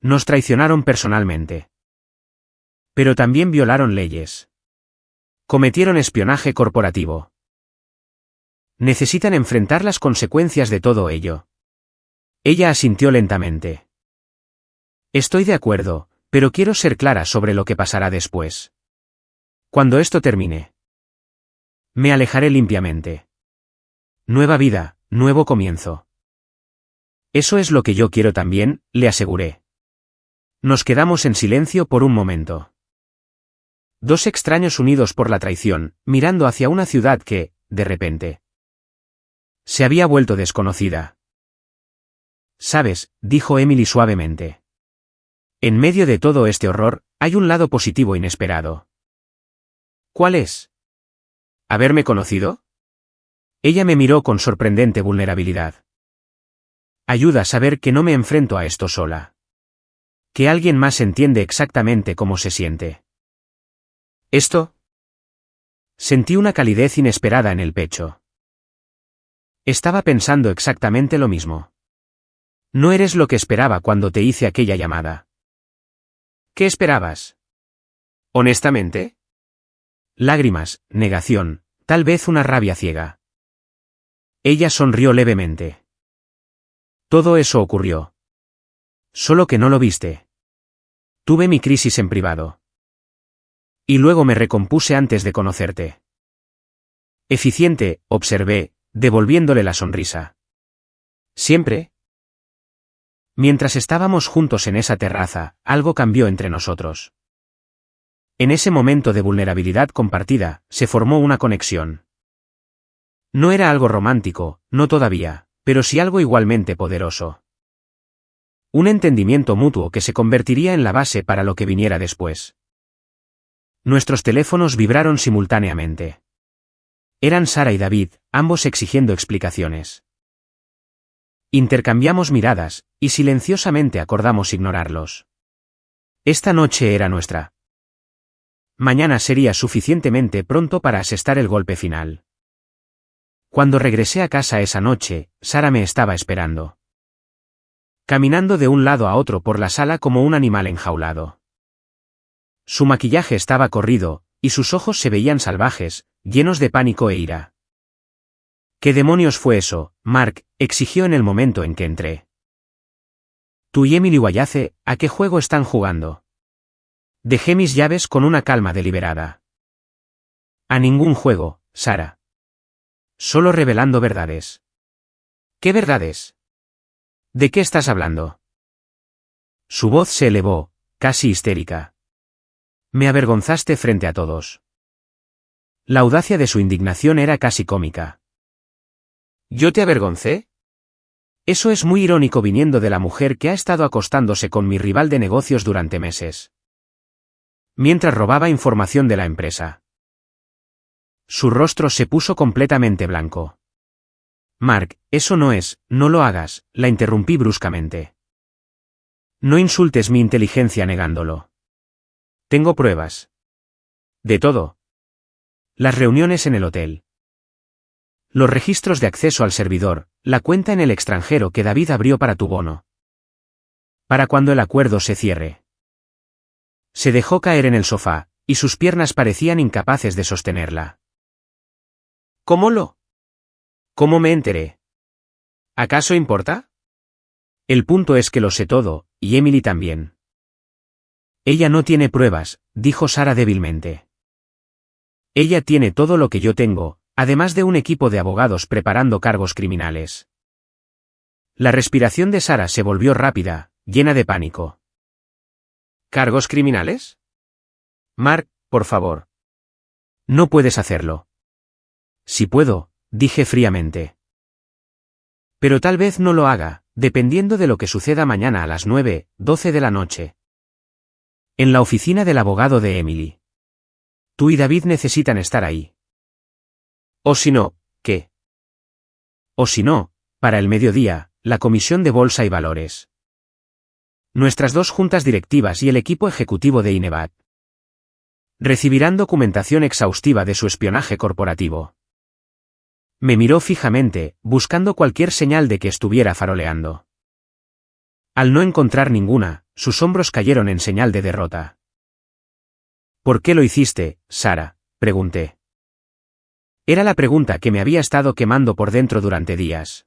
Nos traicionaron personalmente. Pero también violaron leyes. Cometieron espionaje corporativo. Necesitan enfrentar las consecuencias de todo ello. Ella asintió lentamente. Estoy de acuerdo, pero quiero ser clara sobre lo que pasará después. Cuando esto termine. Me alejaré limpiamente. Nueva vida, nuevo comienzo. Eso es lo que yo quiero también, le aseguré. Nos quedamos en silencio por un momento. Dos extraños unidos por la traición, mirando hacia una ciudad que, de repente, se había vuelto desconocida. Sabes, dijo Emily suavemente. En medio de todo este horror, hay un lado positivo inesperado. ¿Cuál es? ¿Haberme conocido? Ella me miró con sorprendente vulnerabilidad. Ayuda a saber que no me enfrento a esto sola. Que alguien más entiende exactamente cómo se siente. ¿Esto? Sentí una calidez inesperada en el pecho. Estaba pensando exactamente lo mismo. No eres lo que esperaba cuando te hice aquella llamada. ¿Qué esperabas? ¿Honestamente? Lágrimas, negación, tal vez una rabia ciega. Ella sonrió levemente. Todo eso ocurrió. Solo que no lo viste. Tuve mi crisis en privado. Y luego me recompuse antes de conocerte. Eficiente, observé, devolviéndole la sonrisa. ¿Siempre? Mientras estábamos juntos en esa terraza, algo cambió entre nosotros. En ese momento de vulnerabilidad compartida, se formó una conexión. No era algo romántico, no todavía, pero sí algo igualmente poderoso. Un entendimiento mutuo que se convertiría en la base para lo que viniera después. Nuestros teléfonos vibraron simultáneamente. Eran Sara y David, ambos exigiendo explicaciones. Intercambiamos miradas, y silenciosamente acordamos ignorarlos. Esta noche era nuestra. Mañana sería suficientemente pronto para asestar el golpe final. Cuando regresé a casa esa noche, Sara me estaba esperando. Caminando de un lado a otro por la sala como un animal enjaulado. Su maquillaje estaba corrido, y sus ojos se veían salvajes, llenos de pánico e ira. ¿Qué demonios fue eso, Mark?, exigió en el momento en que entré. Tú y Emily Wayace, ¿a qué juego están jugando? Dejé mis llaves con una calma deliberada. A ningún juego, Sara. Solo revelando verdades. ¿Qué verdades? ¿De qué estás hablando? Su voz se elevó, casi histérica. Me avergonzaste frente a todos. La audacia de su indignación era casi cómica. ¿Yo te avergoncé? Eso es muy irónico viniendo de la mujer que ha estado acostándose con mi rival de negocios durante meses. Mientras robaba información de la empresa. Su rostro se puso completamente blanco. Mark, eso no es, no lo hagas, la interrumpí bruscamente. No insultes mi inteligencia negándolo. Tengo pruebas. De todo. Las reuniones en el hotel. Los registros de acceso al servidor, la cuenta en el extranjero que David abrió para tu bono. Para cuando el acuerdo se cierre. Se dejó caer en el sofá, y sus piernas parecían incapaces de sostenerla. ¿Cómo me enteré? ¿Acaso importa? El punto es que lo sé todo, y Emily también. Ella no tiene pruebas, dijo Sara débilmente. Ella tiene todo lo que yo tengo, además de un equipo de abogados preparando cargos criminales. La respiración de Sara se volvió rápida, llena de pánico. ¿Cargos criminales? Mark, por favor. No puedes hacerlo. Si puedo, dije fríamente. Pero tal vez no lo haga, dependiendo de lo que suceda mañana a las 9:12 de la noche. En la oficina del abogado de Emily. Tú y David necesitan estar ahí. O si no, ¿qué? O si no, para el mediodía, la Comisión de Bolsa y Valores. Nuestras 2 juntas directivas y el equipo ejecutivo de Inevat recibirán documentación exhaustiva de su espionaje corporativo. Me miró fijamente, buscando cualquier señal de que estuviera faroleando. Al no encontrar ninguna, sus hombros cayeron en señal de derrota. ¿Por qué lo hiciste, Sara?, pregunté. Era la pregunta que me había estado quemando por dentro durante días.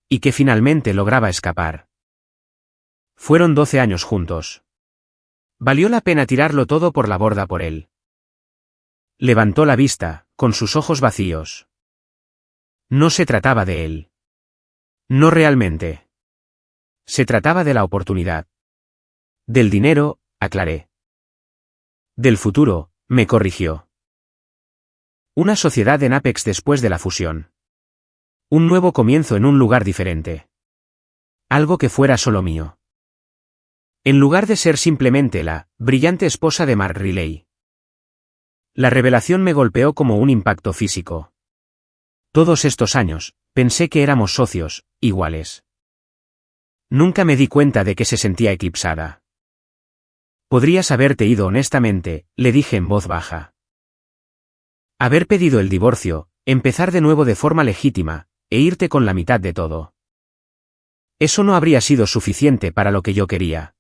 Y que finalmente lograba escapar. Fueron 12 años juntos. Valió la pena tirarlo todo por la borda por él. Levantó la vista, con sus ojos vacíos. No se trataba de él. No realmente. Se trataba de la oportunidad. Del dinero, aclaré. Del futuro, me corrigió. Una sociedad en Apex después de la fusión. Un nuevo comienzo en un lugar diferente. Algo que fuera solo mío. En lugar de ser simplemente la brillante esposa de Mark Riley. La revelación me golpeó como un impacto físico. Todos estos años, pensé que éramos socios, iguales. Nunca me di cuenta de que se sentía eclipsada. Podrías haberte ido honestamente, le dije en voz baja. Haber pedido el divorcio, empezar de nuevo de forma legítima, e irte con la mitad de todo. Eso no habría sido suficiente para lo que yo quería.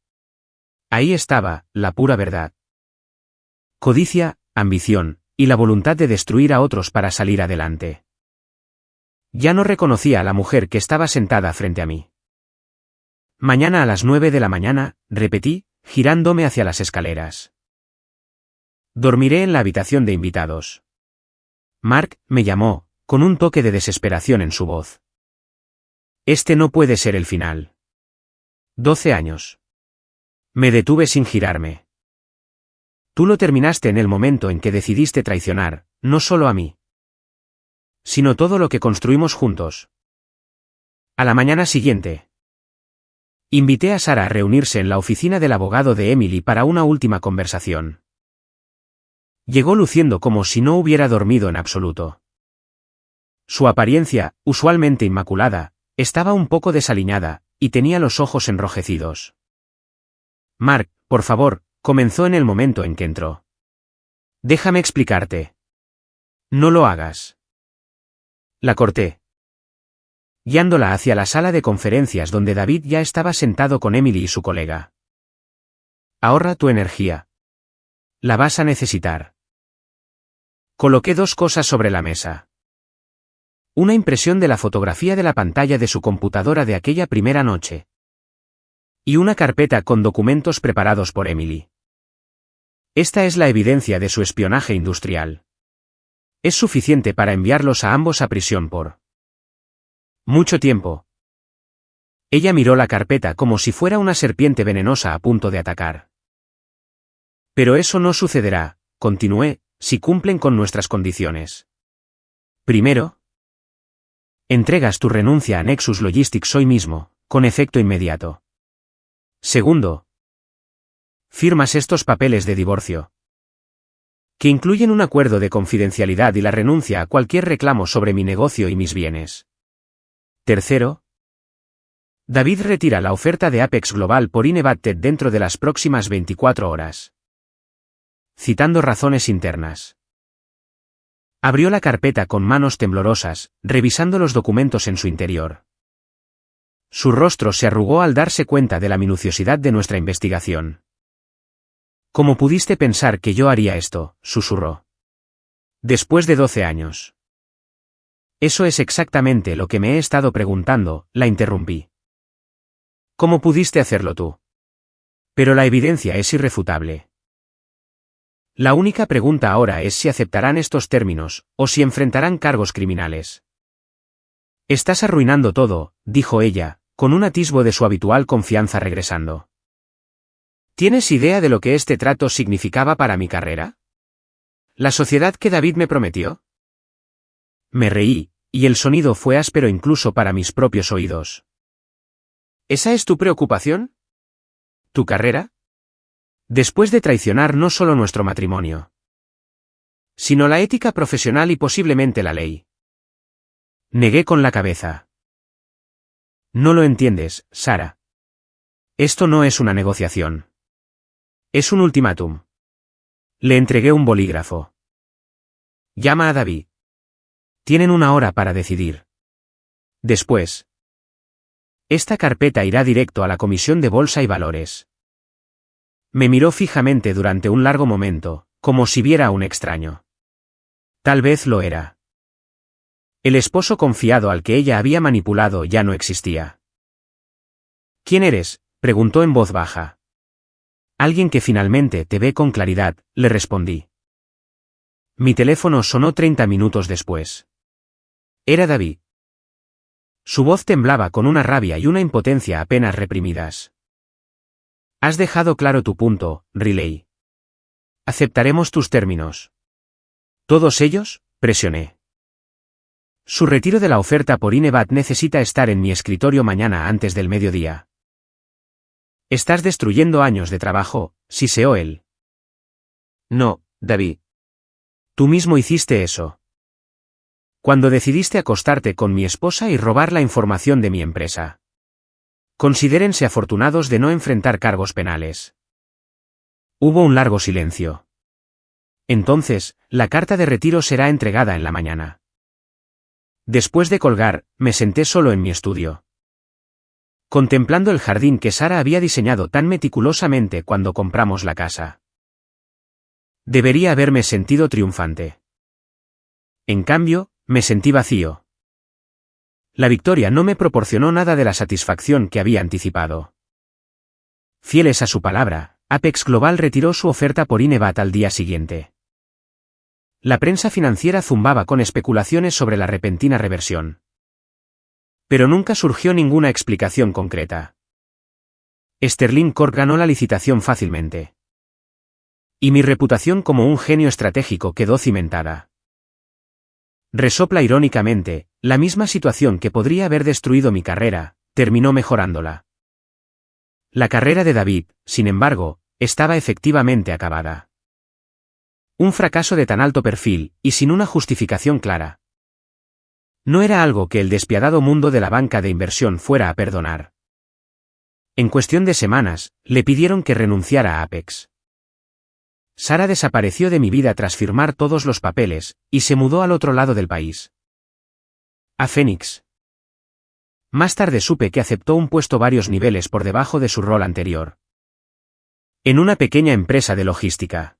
Ahí estaba, la pura verdad. Codicia, ambición, y la voluntad de destruir a otros para salir adelante. Ya no reconocía a la mujer que estaba sentada frente a mí. Mañana a las 9 de la mañana, repetí, girándome hacia las escaleras. Dormiré en la habitación de invitados. Mark me llamó, con un toque de desesperación en su voz. Este no puede ser el final. 12 años. Me detuve sin girarme. Tú lo terminaste en el momento en que decidiste traicionar, no solo a mí, sino todo lo que construimos juntos. A la mañana siguiente, invité a Sara a reunirse en la oficina del abogado de Emily para una última conversación. Llegó luciendo como si no hubiera dormido en absoluto. Su apariencia, usualmente inmaculada, estaba un poco desaliñada, y tenía los ojos enrojecidos. Mark, por favor, comenzó en el momento en que entró. Déjame explicarte. No lo hagas. La corté, guiándola hacia la sala de conferencias donde David ya estaba sentado con Emily y su colega. Ahorra tu energía. La vas a necesitar. Coloqué 2 cosas sobre la mesa. Una impresión de la fotografía de la pantalla de su computadora de aquella primera noche. Y una carpeta con documentos preparados por Emily. Esta es la evidencia de su espionaje industrial. Es suficiente para enviarlos a ambos a prisión por mucho tiempo. Ella miró la carpeta como si fuera una serpiente venenosa a punto de atacar. Pero eso no sucederá, continué, si cumplen con nuestras condiciones. Primero, entregas tu renuncia a Nexus Logistics hoy mismo, con efecto inmediato. Segundo, firmas estos papeles de divorcio, que incluyen un acuerdo de confidencialidad y la renuncia a cualquier reclamo sobre mi negocio y mis bienes. Tercero, David retira la oferta de Apex Global por Inevated dentro de las próximas 24 horas. Citando razones internas. Abrió la carpeta con manos temblorosas, revisando los documentos en su interior. Su rostro se arrugó al darse cuenta de la minuciosidad de nuestra investigación. ¿Cómo pudiste pensar que yo haría esto?, susurró. Después de 12 años. Eso es exactamente lo que me he estado preguntando, la interrumpí. ¿Cómo pudiste hacerlo tú? Pero la evidencia es irrefutable. La única pregunta ahora es si aceptarán estos términos, o si enfrentarán cargos criminales. Estás arruinando todo, dijo ella, con un atisbo de su habitual confianza regresando. ¿Tienes idea de lo que este trato significaba para mi carrera? ¿La sociedad que David me prometió? Me reí, y el sonido fue áspero incluso para mis propios oídos. ¿Esa es tu preocupación? ¿Tu carrera? Después de traicionar no solo nuestro matrimonio, sino la ética profesional y posiblemente la ley. Negué con la cabeza. No lo entiendes, Sara. Esto no es una negociación. Es un ultimátum. Le entregué un bolígrafo. Llama a David. Tienen 1 hora para decidir. Después, esta carpeta irá directo a la Comisión de Bolsa y Valores. Me miró fijamente durante un largo momento, como si viera a un extraño. Tal vez lo era. El esposo confiado al que ella había manipulado ya no existía. ¿Quién eres?, preguntó en voz baja. Alguien que finalmente te ve con claridad, le respondí. Mi teléfono sonó 30 minutos después. Era David. Su voz temblaba con una rabia y una impotencia apenas reprimidas. Has dejado claro tu punto, Riley. Aceptaremos tus términos. ¿Todos ellos?, presioné. Su retiro de la oferta por Inevat necesita estar en mi escritorio mañana antes del mediodía. Estás destruyendo años de trabajo, siseó él. No, David. Tú mismo hiciste eso. Cuando decidiste acostarte con mi esposa y robar la información de mi empresa. Considérense afortunados de no enfrentar cargos penales. Hubo un largo silencio. Entonces, la carta de retiro será entregada en la mañana. Después de colgar, me senté solo en mi estudio, contemplando el jardín que Sara había diseñado tan meticulosamente cuando compramos la casa. Debería haberme sentido triunfante. En cambio, me sentí vacío. La victoria no me proporcionó nada de la satisfacción que había anticipado. Fieles a su palabra, Apex Global retiró su oferta por Inevat al día siguiente. La prensa financiera zumbaba con especulaciones sobre la repentina reversión. Pero nunca surgió ninguna explicación concreta. Sterling Corp ganó la licitación fácilmente. Y mi reputación como un genio estratégico quedó cimentada. Resopla irónicamente, la misma situación que podría haber destruido mi carrera, terminó mejorándola. La carrera de David, sin embargo, estaba efectivamente acabada. Un fracaso de tan alto perfil, y sin una justificación clara. No era algo que el despiadado mundo de la banca de inversión fuera a perdonar. En cuestión de semanas, le pidieron que renunciara a Apex. Sara desapareció de mi vida tras firmar todos los papeles, y se mudó al otro lado del país. A Phoenix. Más tarde supe que aceptó un puesto varios niveles por debajo de su rol anterior. En una pequeña empresa de logística.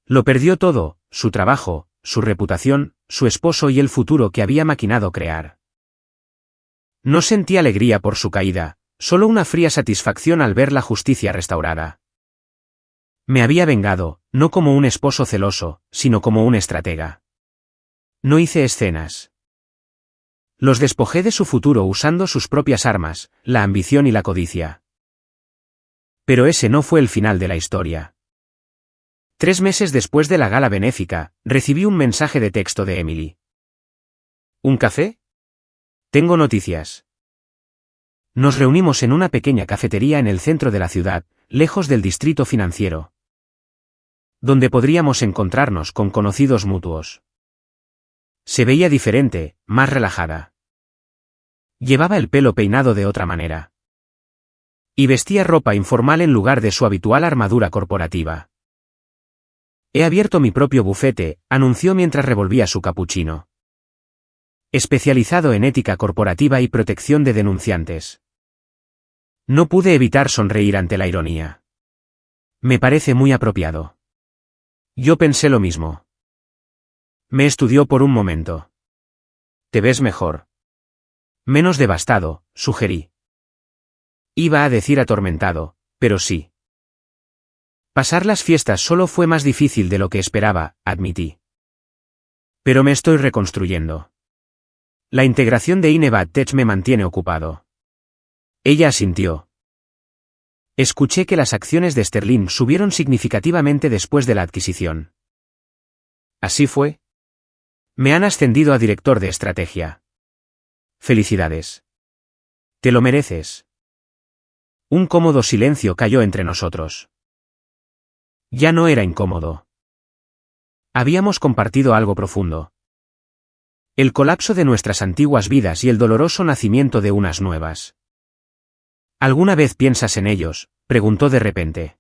Lo perdió todo, su trabajo, su reputación, su esposo y el futuro que había maquinado crear. No sentí alegría por su caída, solo una fría satisfacción al ver la justicia restaurada. Me había vengado, no como un esposo celoso, sino como un estratega. No hice escenas. Los despojé de su futuro usando sus propias armas, la ambición y la codicia. Pero ese no fue el final de la historia. 3 meses después de la gala benéfica, recibí un mensaje de texto de Emily. ¿Un café? Tengo noticias. Nos reunimos en una pequeña cafetería en el centro de la ciudad, lejos del distrito financiero, donde podríamos encontrarnos con conocidos mutuos. Se veía diferente, más relajada. Llevaba el pelo peinado de otra manera. Y vestía ropa informal en lugar de su habitual armadura corporativa. He abierto mi propio bufete, anunció mientras revolvía su capuchino. Especializado en ética corporativa y protección de denunciantes. No pude evitar sonreír ante la ironía. Me parece muy apropiado. Yo pensé lo mismo. Me estudió por un momento. ¿Te ves mejor? Menos devastado, sugerí. Iba a decir atormentado, pero sí. Pasar las fiestas solo fue más difícil de lo que esperaba, admití. Pero me estoy reconstruyendo. La integración de Inevad Tech me mantiene ocupado. Ella asintió. Escuché que las acciones de Sterling subieron significativamente después de la adquisición. ¿Así fue? Me han ascendido a director de estrategia. Felicidades. Te lo mereces. Un cómodo silencio cayó entre nosotros. Ya no era incómodo. Habíamos compartido algo profundo. El colapso de nuestras antiguas vidas y el doloroso nacimiento de unas nuevas. ¿Alguna vez piensas en ellos?, preguntó de repente.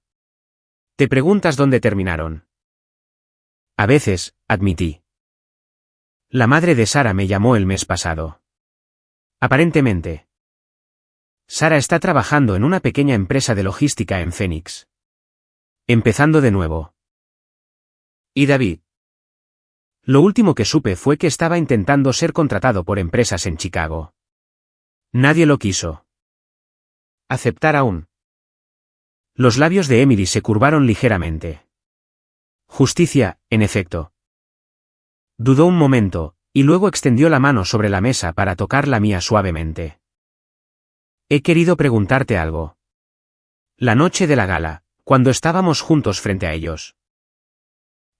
¿Te preguntas dónde terminaron? A veces, admití. La madre de Sara me llamó el mes pasado. Aparentemente. Sara está trabajando en una pequeña empresa de logística en Phoenix. Empezando de nuevo. ¿Y David? Lo último que supe fue que estaba intentando ser contratado por empresas en Chicago. Nadie lo quiso aceptar aún. Los labios de Emily se curvaron ligeramente. Justicia, en efecto. Dudó un momento, y luego extendió la mano sobre la mesa para tocar la mía suavemente. He querido preguntarte algo. La noche de la gala, cuando estábamos juntos frente a ellos.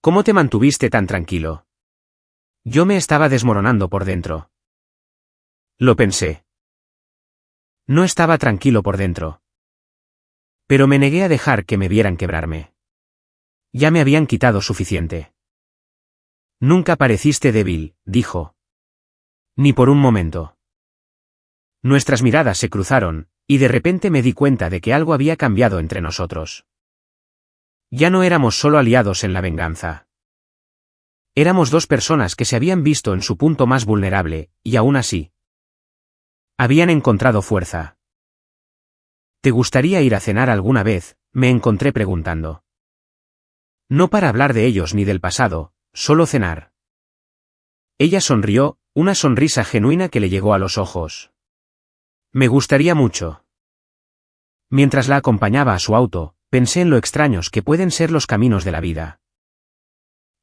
¿Cómo te mantuviste tan tranquilo? Yo me estaba desmoronando por dentro. Lo pensé. No estaba tranquilo por dentro. Pero me negué a dejar que me vieran quebrarme. Ya me habían quitado suficiente. Nunca pareciste débil, dijo. Ni por un momento. Nuestras miradas se cruzaron, y de repente me di cuenta de que algo había cambiado entre nosotros. Ya no éramos solo aliados en la venganza. Éramos dos personas que se habían visto en su punto más vulnerable, y aún así habían encontrado fuerza. ¿Te gustaría ir a cenar alguna vez?, me encontré preguntando. No para hablar de ellos ni del pasado, solo cenar. Ella sonrió, una sonrisa genuina que le llegó a los ojos. Me gustaría mucho. Mientras la acompañaba a su auto, pensé en lo extraños que pueden ser los caminos de la vida.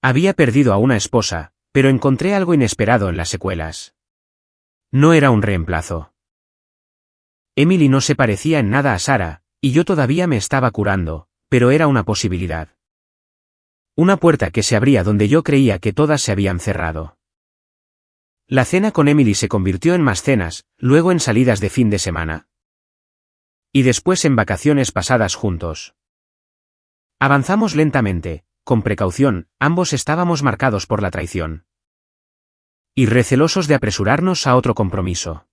Había perdido a una esposa, pero encontré algo inesperado en las secuelas. No era un reemplazo. Emily no se parecía en nada a Sara, y yo todavía me estaba curando, pero era una posibilidad. Una puerta que se abría donde yo creía que todas se habían cerrado. La cena con Emily se convirtió en más cenas, luego en salidas de fin de semana. Y después en vacaciones pasadas juntos. Avanzamos lentamente, con precaución, ambos estábamos marcados por la traición. Y recelosos de apresurarnos a otro compromiso.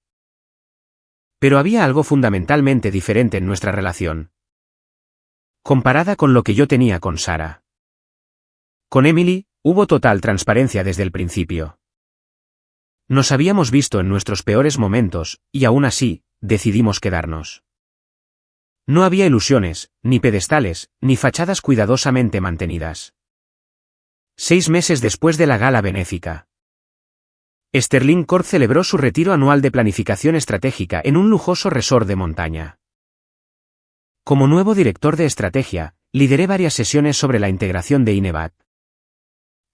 Pero había algo fundamentalmente diferente en nuestra relación. Comparada con lo que yo tenía con Sara. Con Emily, hubo total transparencia desde el principio. Nos habíamos visto en nuestros peores momentos, y aún así, decidimos quedarnos. No había ilusiones, ni pedestales, ni fachadas cuidadosamente mantenidas. 6 meses después de la gala benéfica. Sterling Corp celebró su retiro anual de planificación estratégica en un lujoso resort de montaña. Como nuevo director de estrategia, lideré varias sesiones sobre la integración de Inevad,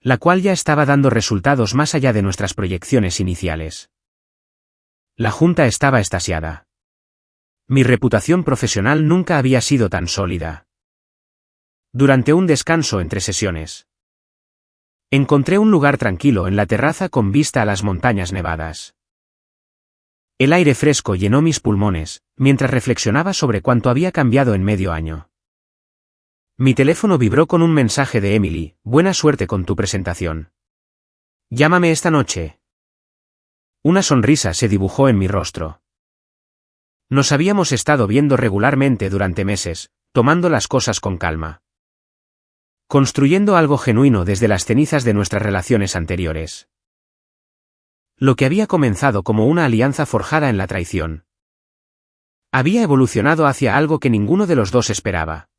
la cual ya estaba dando resultados más allá de nuestras proyecciones iniciales. La junta estaba extasiada. Mi reputación profesional nunca había sido tan sólida. Durante un descanso entre sesiones, encontré un lugar tranquilo en la terraza con vista a las montañas nevadas. El aire fresco llenó mis pulmones, mientras reflexionaba sobre cuánto había cambiado en medio año. Mi teléfono vibró con un mensaje de Emily: buena suerte con tu presentación. Llámame esta noche. Una sonrisa se dibujó en mi rostro. Nos habíamos estado viendo regularmente durante meses, tomando las cosas con calma. Construyendo algo genuino desde las cenizas de nuestras relaciones anteriores. Lo que había comenzado como una alianza forjada en la traición había evolucionado hacia algo que ninguno de los dos esperaba.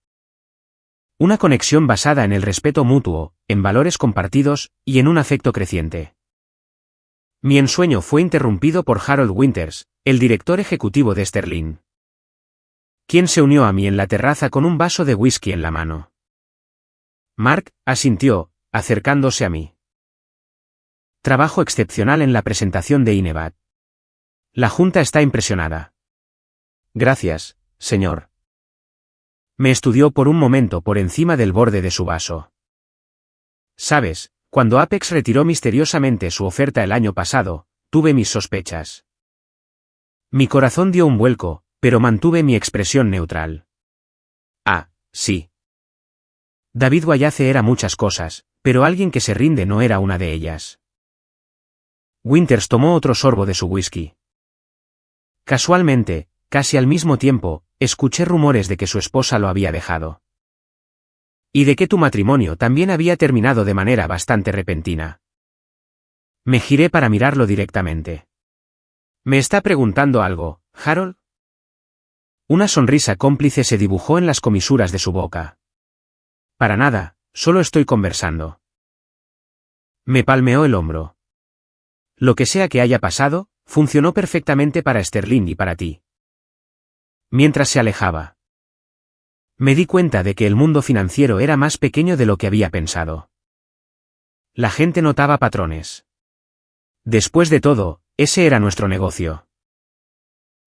Una conexión basada en el respeto mutuo, en valores compartidos, y en un afecto creciente. Mi ensueño fue interrumpido por Harold Winters, el director ejecutivo de Sterling, quien se unió a mí en la terraza con un vaso de whisky en la mano. Mark, asintió, acercándose a mí. Trabajo excepcional en la presentación de Inevat. La Junta está impresionada. Gracias, señor. Me estudió por un momento por encima del borde de su vaso. Sabes, cuando Apex retiró misteriosamente su oferta el año pasado, tuve mis sospechas. Mi corazón dio un vuelco, pero mantuve mi expresión neutral. Ah, sí. David Wallace era muchas cosas, pero alguien que se rinde no era una de ellas. Winters tomó otro sorbo de su whisky. Casualmente, casi al mismo tiempo, escuché rumores de que su esposa lo había dejado. Y de que tu matrimonio también había terminado de manera bastante repentina. Me giré para mirarlo directamente. ¿Me está preguntando algo, Harold? Una sonrisa cómplice se dibujó en las comisuras de su boca. Para nada, solo estoy conversando. Me palmeó el hombro. Lo que sea que haya pasado, funcionó perfectamente para Sterling y para ti. Mientras se alejaba, me di cuenta de que el mundo financiero era más pequeño de lo que había pensado. La gente notaba patrones. Después de todo, ese era nuestro negocio.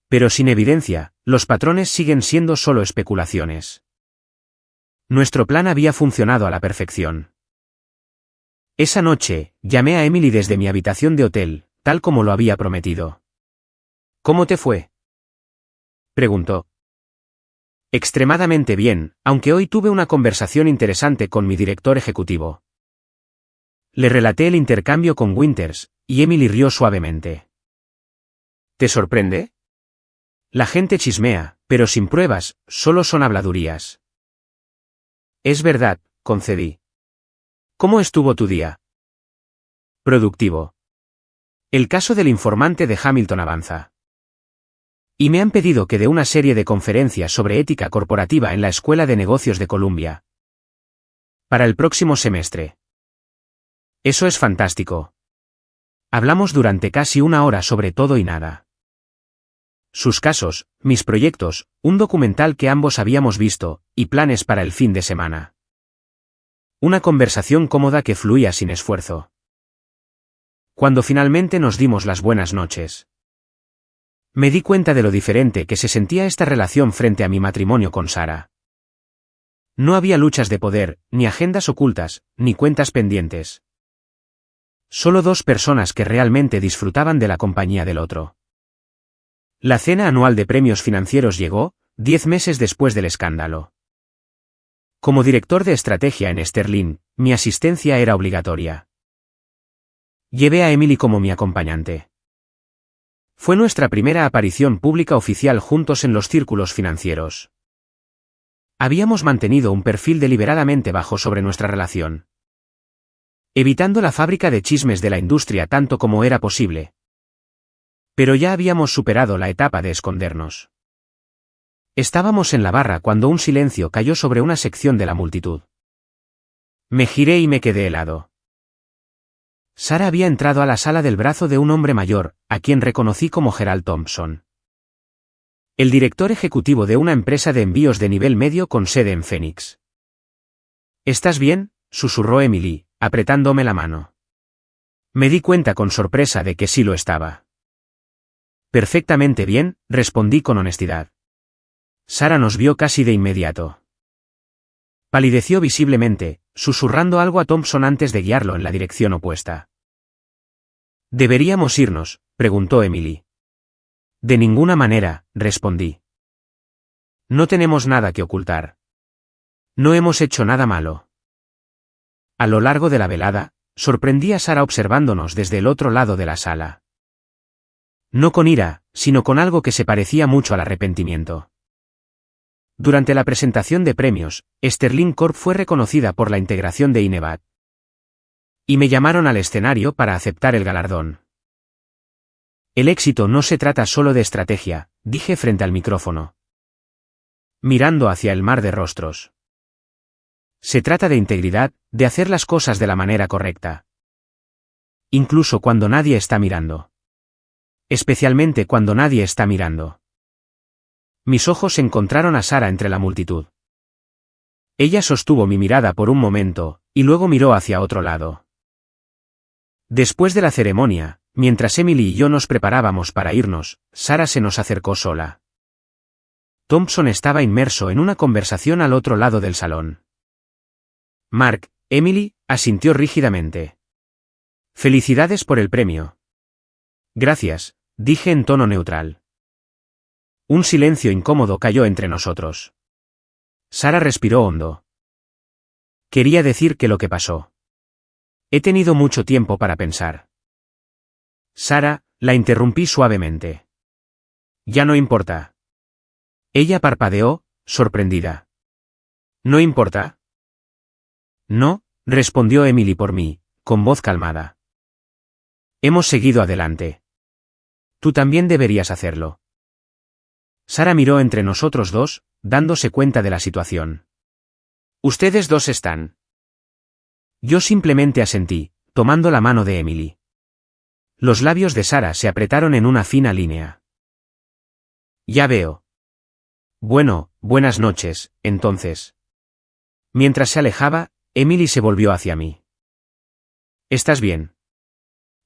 Pero sin evidencia, los patrones siguen siendo solo especulaciones. Nuestro plan había funcionado a la perfección. Esa noche, llamé a Emily desde mi habitación de hotel, tal como lo había prometido. ¿Cómo te fue?, preguntó. Extremadamente bien, aunque hoy tuve una conversación interesante con mi director ejecutivo. Le relaté el intercambio con Winters, y Emily rió suavemente. ¿Te sorprende? La gente chismea, pero sin pruebas, solo son habladurías. Es verdad, concedí. ¿Cómo estuvo tu día? Productivo. El caso del informante de Hamilton avanza. Y me han pedido que dé una serie de conferencias sobre ética corporativa en la Escuela de Negocios de Columbia. Para el próximo semestre. Eso es fantástico. Hablamos durante casi una hora sobre todo y nada. Sus casos, mis proyectos, un documental que ambos habíamos visto, y planes para el fin de semana. Una conversación cómoda que fluía sin esfuerzo. Cuando finalmente nos dimos las buenas noches, me di cuenta de lo diferente que se sentía esta relación frente a mi matrimonio con Sara. No había luchas de poder, ni agendas ocultas, ni cuentas pendientes. Solo dos personas que realmente disfrutaban de la compañía del otro. La cena anual de premios financieros llegó, 10 meses después del escándalo. Como director de estrategia en Sterling, mi asistencia era obligatoria. Llevé a Emily como mi acompañante. Fue nuestra primera aparición pública oficial juntos en los círculos financieros. Habíamos mantenido un perfil deliberadamente bajo sobre nuestra relación, evitando la fábrica de chismes de la industria tanto como era posible. Pero ya habíamos superado la etapa de escondernos. Estábamos en la barra cuando un silencio cayó sobre una sección de la multitud. Me giré y me quedé helado. Sara había entrado a la sala del brazo de un hombre mayor, a quien reconocí como Gerald Thompson. El director ejecutivo de una empresa de envíos de nivel medio con sede en Phoenix. ¿Estás bien?, susurró Emily, apretándome la mano. Me di cuenta con sorpresa de que sí lo estaba. Perfectamente bien, respondí con honestidad. Sara nos vio casi de inmediato. Palideció visiblemente, susurrando algo a Thompson antes de guiarlo en la dirección opuesta. ¿Deberíamos irnos?, preguntó Emily. De ninguna manera, respondí. No tenemos nada que ocultar. No hemos hecho nada malo. A lo largo de la velada, sorprendí a Sara observándonos desde el otro lado de la sala. No con ira, sino con algo que se parecía mucho al arrepentimiento. Durante la presentación de premios, Sterling Corp fue reconocida por la integración de Inevat. Y me llamaron al escenario para aceptar el galardón. El éxito no se trata solo de estrategia, dije frente al micrófono, mirando hacia el mar de rostros. Se trata de integridad, de hacer las cosas de la manera correcta. Incluso cuando nadie está mirando. Especialmente cuando nadie está mirando. Mis ojos encontraron a Sara entre la multitud. Ella sostuvo mi mirada por un momento, y luego miró hacia otro lado. Después de la ceremonia, mientras Emily y yo nos preparábamos para irnos, Sara se nos acercó sola. Thompson estaba inmerso en una conversación al otro lado del salón. Mark, Emily, asintió rígidamente. Felicidades por el premio. Gracias, dije en tono neutral. Un silencio incómodo cayó entre nosotros. Sara respiró hondo. Quería decir que lo que pasó. He tenido mucho tiempo para pensar. Sara, la interrumpí suavemente. Ya no importa. Ella parpadeó, sorprendida. ¿No importa? No, respondió Emily por mí, con voz calmada. Hemos seguido adelante. Tú también deberías hacerlo. Sara miró entre nosotros dos, dándose cuenta de la situación. Ustedes dos están. Yo simplemente asentí, tomando la mano de Emily. Los labios de Sara se apretaron en una fina línea. Ya veo. Bueno, buenas noches, entonces. Mientras se alejaba, Emily se volvió hacia mí. ¿Estás bien?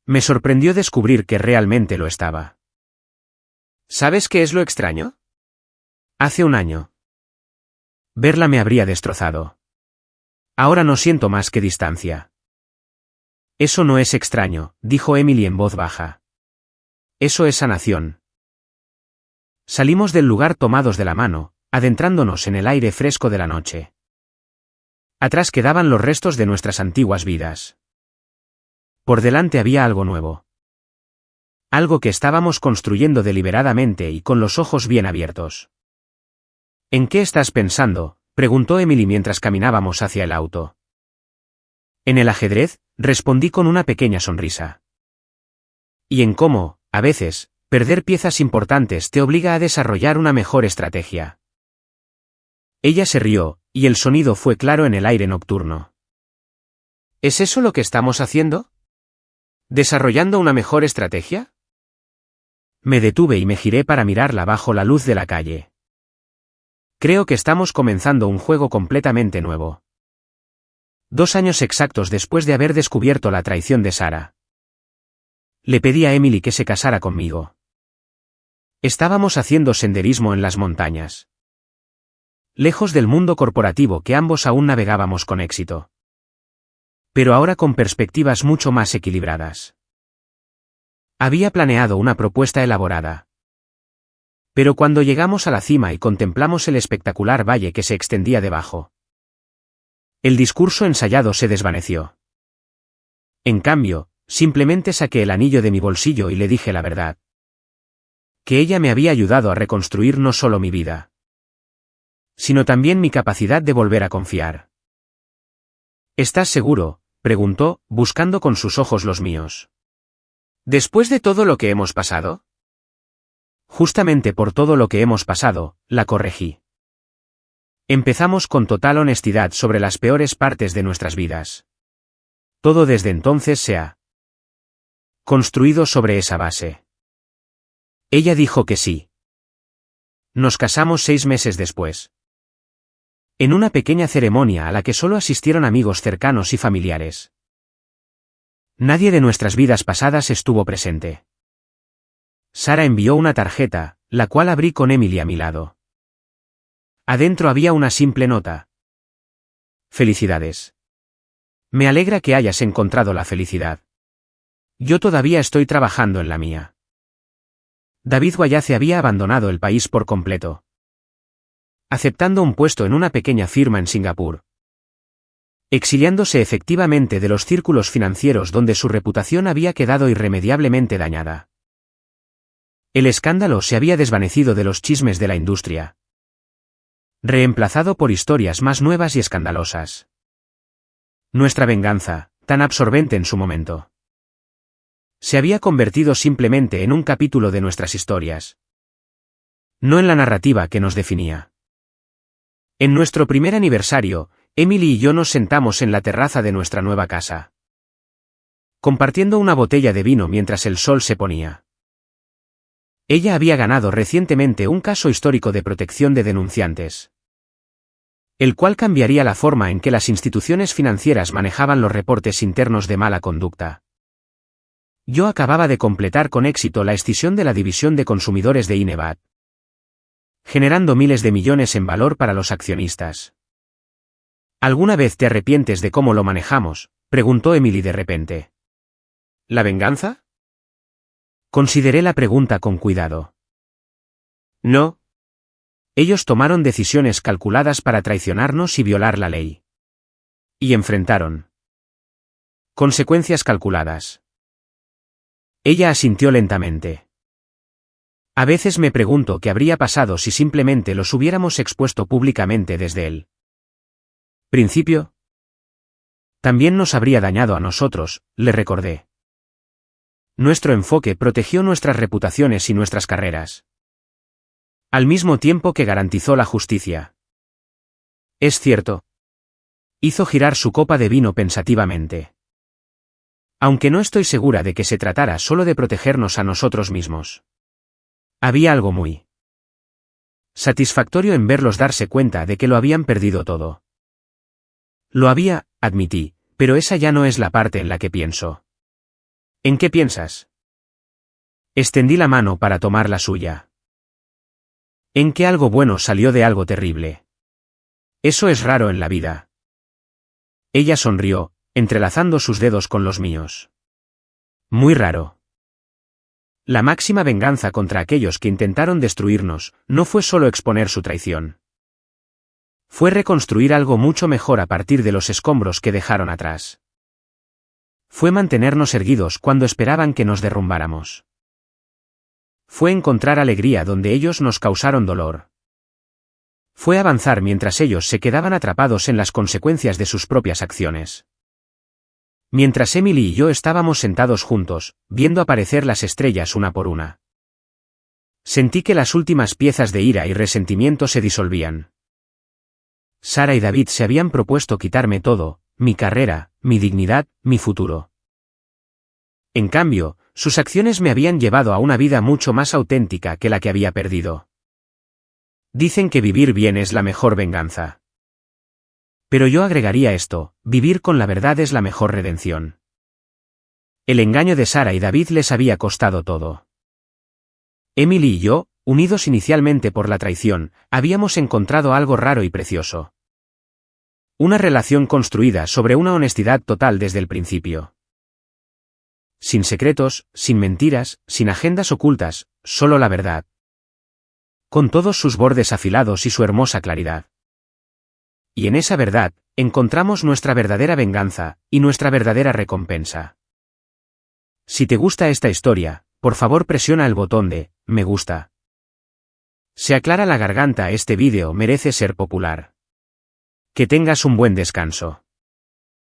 Me sorprendió descubrir que realmente lo estaba. ¿Sabes qué es lo extraño? Hace un año. Verla me habría destrozado. Ahora no siento más que distancia. Eso no es extraño, dijo Emily en voz baja. Eso es sanación. Salimos del lugar tomados de la mano, adentrándonos en el aire fresco de la noche. Atrás quedaban los restos de nuestras antiguas vidas. Por delante había algo nuevo. Algo que estábamos construyendo deliberadamente y con los ojos bien abiertos. ¿En qué estás pensando?, preguntó Emily mientras caminábamos hacia el auto. En el ajedrez, respondí con una pequeña sonrisa. Y en cómo, a veces, perder piezas importantes te obliga a desarrollar una mejor estrategia. Ella se rió, y el sonido fue claro en el aire nocturno. ¿Es eso lo que estamos haciendo? ¿Desarrollando una mejor estrategia? Me detuve y me giré para mirarla bajo la luz de la calle. Creo que estamos comenzando un juego completamente nuevo. 2 años exactos después de haber descubierto la traición de Sara. Le pedí a Emily que se casara conmigo. Estábamos haciendo senderismo en las montañas. Lejos del mundo corporativo que ambos aún navegábamos con éxito. Pero ahora con perspectivas mucho más equilibradas. Había planeado una propuesta elaborada. Pero cuando llegamos a la cima y contemplamos el espectacular valle que se extendía debajo, el discurso ensayado se desvaneció. En cambio, simplemente saqué el anillo de mi bolsillo y le dije la verdad. Que ella me había ayudado a reconstruir no solo mi vida, sino también mi capacidad de volver a confiar. ¿Estás seguro?, preguntó, buscando con sus ojos los míos. ¿Después de todo lo que hemos pasado? Justamente por todo lo que hemos pasado, la corregí. Empezamos con total honestidad sobre las peores partes de nuestras vidas. Todo desde entonces se ha construido sobre esa base. Ella dijo que sí. Nos casamos 6 meses después. En una pequeña ceremonia a la que solo asistieron amigos cercanos y familiares. Nadie de nuestras vidas pasadas estuvo presente. Sara envió una tarjeta, la cual abrí con Emily a mi lado. Adentro había una simple nota. Felicidades. Me alegra que hayas encontrado la felicidad. Yo todavía estoy trabajando en la mía. David Guayace había abandonado el país por completo, aceptando un puesto en una pequeña firma en Singapur, exiliándose efectivamente de los círculos financieros donde su reputación había quedado irremediablemente dañada. El escándalo se había desvanecido de los chismes de la industria, reemplazado por historias más nuevas y escandalosas. Nuestra venganza, tan absorbente en su momento, se había convertido simplemente en un capítulo de nuestras historias, no en la narrativa que nos definía. En nuestro primer aniversario, Emily y yo nos sentamos en la terraza de nuestra nueva casa, compartiendo una botella de vino mientras el sol se ponía. Ella había ganado recientemente un caso histórico de protección de denunciantes, el cual cambiaría la forma en que las instituciones financieras manejaban los reportes internos de mala conducta. Yo acababa de completar con éxito la escisión de la división de consumidores de Inevat, generando miles de millones en valor para los accionistas. ¿Alguna vez te arrepientes de cómo lo manejamos?, preguntó Emily de repente. ¿La venganza? Consideré la pregunta con cuidado. No. Ellos tomaron decisiones calculadas para traicionarnos y violar la ley. Y enfrentaron consecuencias calculadas. Ella asintió lentamente. A veces me pregunto qué habría pasado si simplemente los hubiéramos expuesto públicamente desde el principio. También nos habría dañado a nosotros, le recordé. Nuestro enfoque protegió nuestras reputaciones y nuestras carreras, al mismo tiempo que garantizó la justicia. Es cierto. Hizo girar su copa de vino pensativamente. Aunque no estoy segura de que se tratara solo de protegernos a nosotros mismos. Había algo muy satisfactorio en verlos darse cuenta de que lo habían perdido todo. Lo había, admití, pero esa ya no es la parte en la que pienso. ¿En qué piensas? Extendí la mano para tomar la suya. En que algo bueno salió de algo terrible. Eso es raro en la vida. Ella sonrió, entrelazando sus dedos con los míos. Muy raro. La máxima venganza contra aquellos que intentaron destruirnos no fue solo exponer su traición. Fue reconstruir algo mucho mejor a partir de los escombros que dejaron atrás. Fue mantenernos erguidos cuando esperaban que nos derrumbáramos. Fue encontrar alegría donde ellos nos causaron dolor. Fue avanzar mientras ellos se quedaban atrapados en las consecuencias de sus propias acciones. Mientras Emily y yo estábamos sentados juntos, viendo aparecer las estrellas una por una. Sentí que las últimas piezas de ira y resentimiento se disolvían. Sara y David se habían propuesto quitarme todo, mi carrera, mi dignidad, mi futuro. En cambio, sus acciones me habían llevado a una vida mucho más auténtica que la que había perdido. Dicen que vivir bien es la mejor venganza. Pero yo agregaría esto: vivir con la verdad es la mejor redención. El engaño de Sara y David les había costado todo. Emily y yo, unidos inicialmente por la traición, habíamos encontrado algo raro y precioso. Una relación construida sobre una honestidad total desde el principio. Sin secretos, sin mentiras, sin agendas ocultas, solo la verdad. Con todos sus bordes afilados y su hermosa claridad. Y en esa verdad, encontramos nuestra verdadera venganza, y nuestra verdadera recompensa. Si te gusta esta historia, por favor presiona el botón de me gusta. Se aclara la garganta, este vídeo merece ser popular. Que tengas un buen descanso.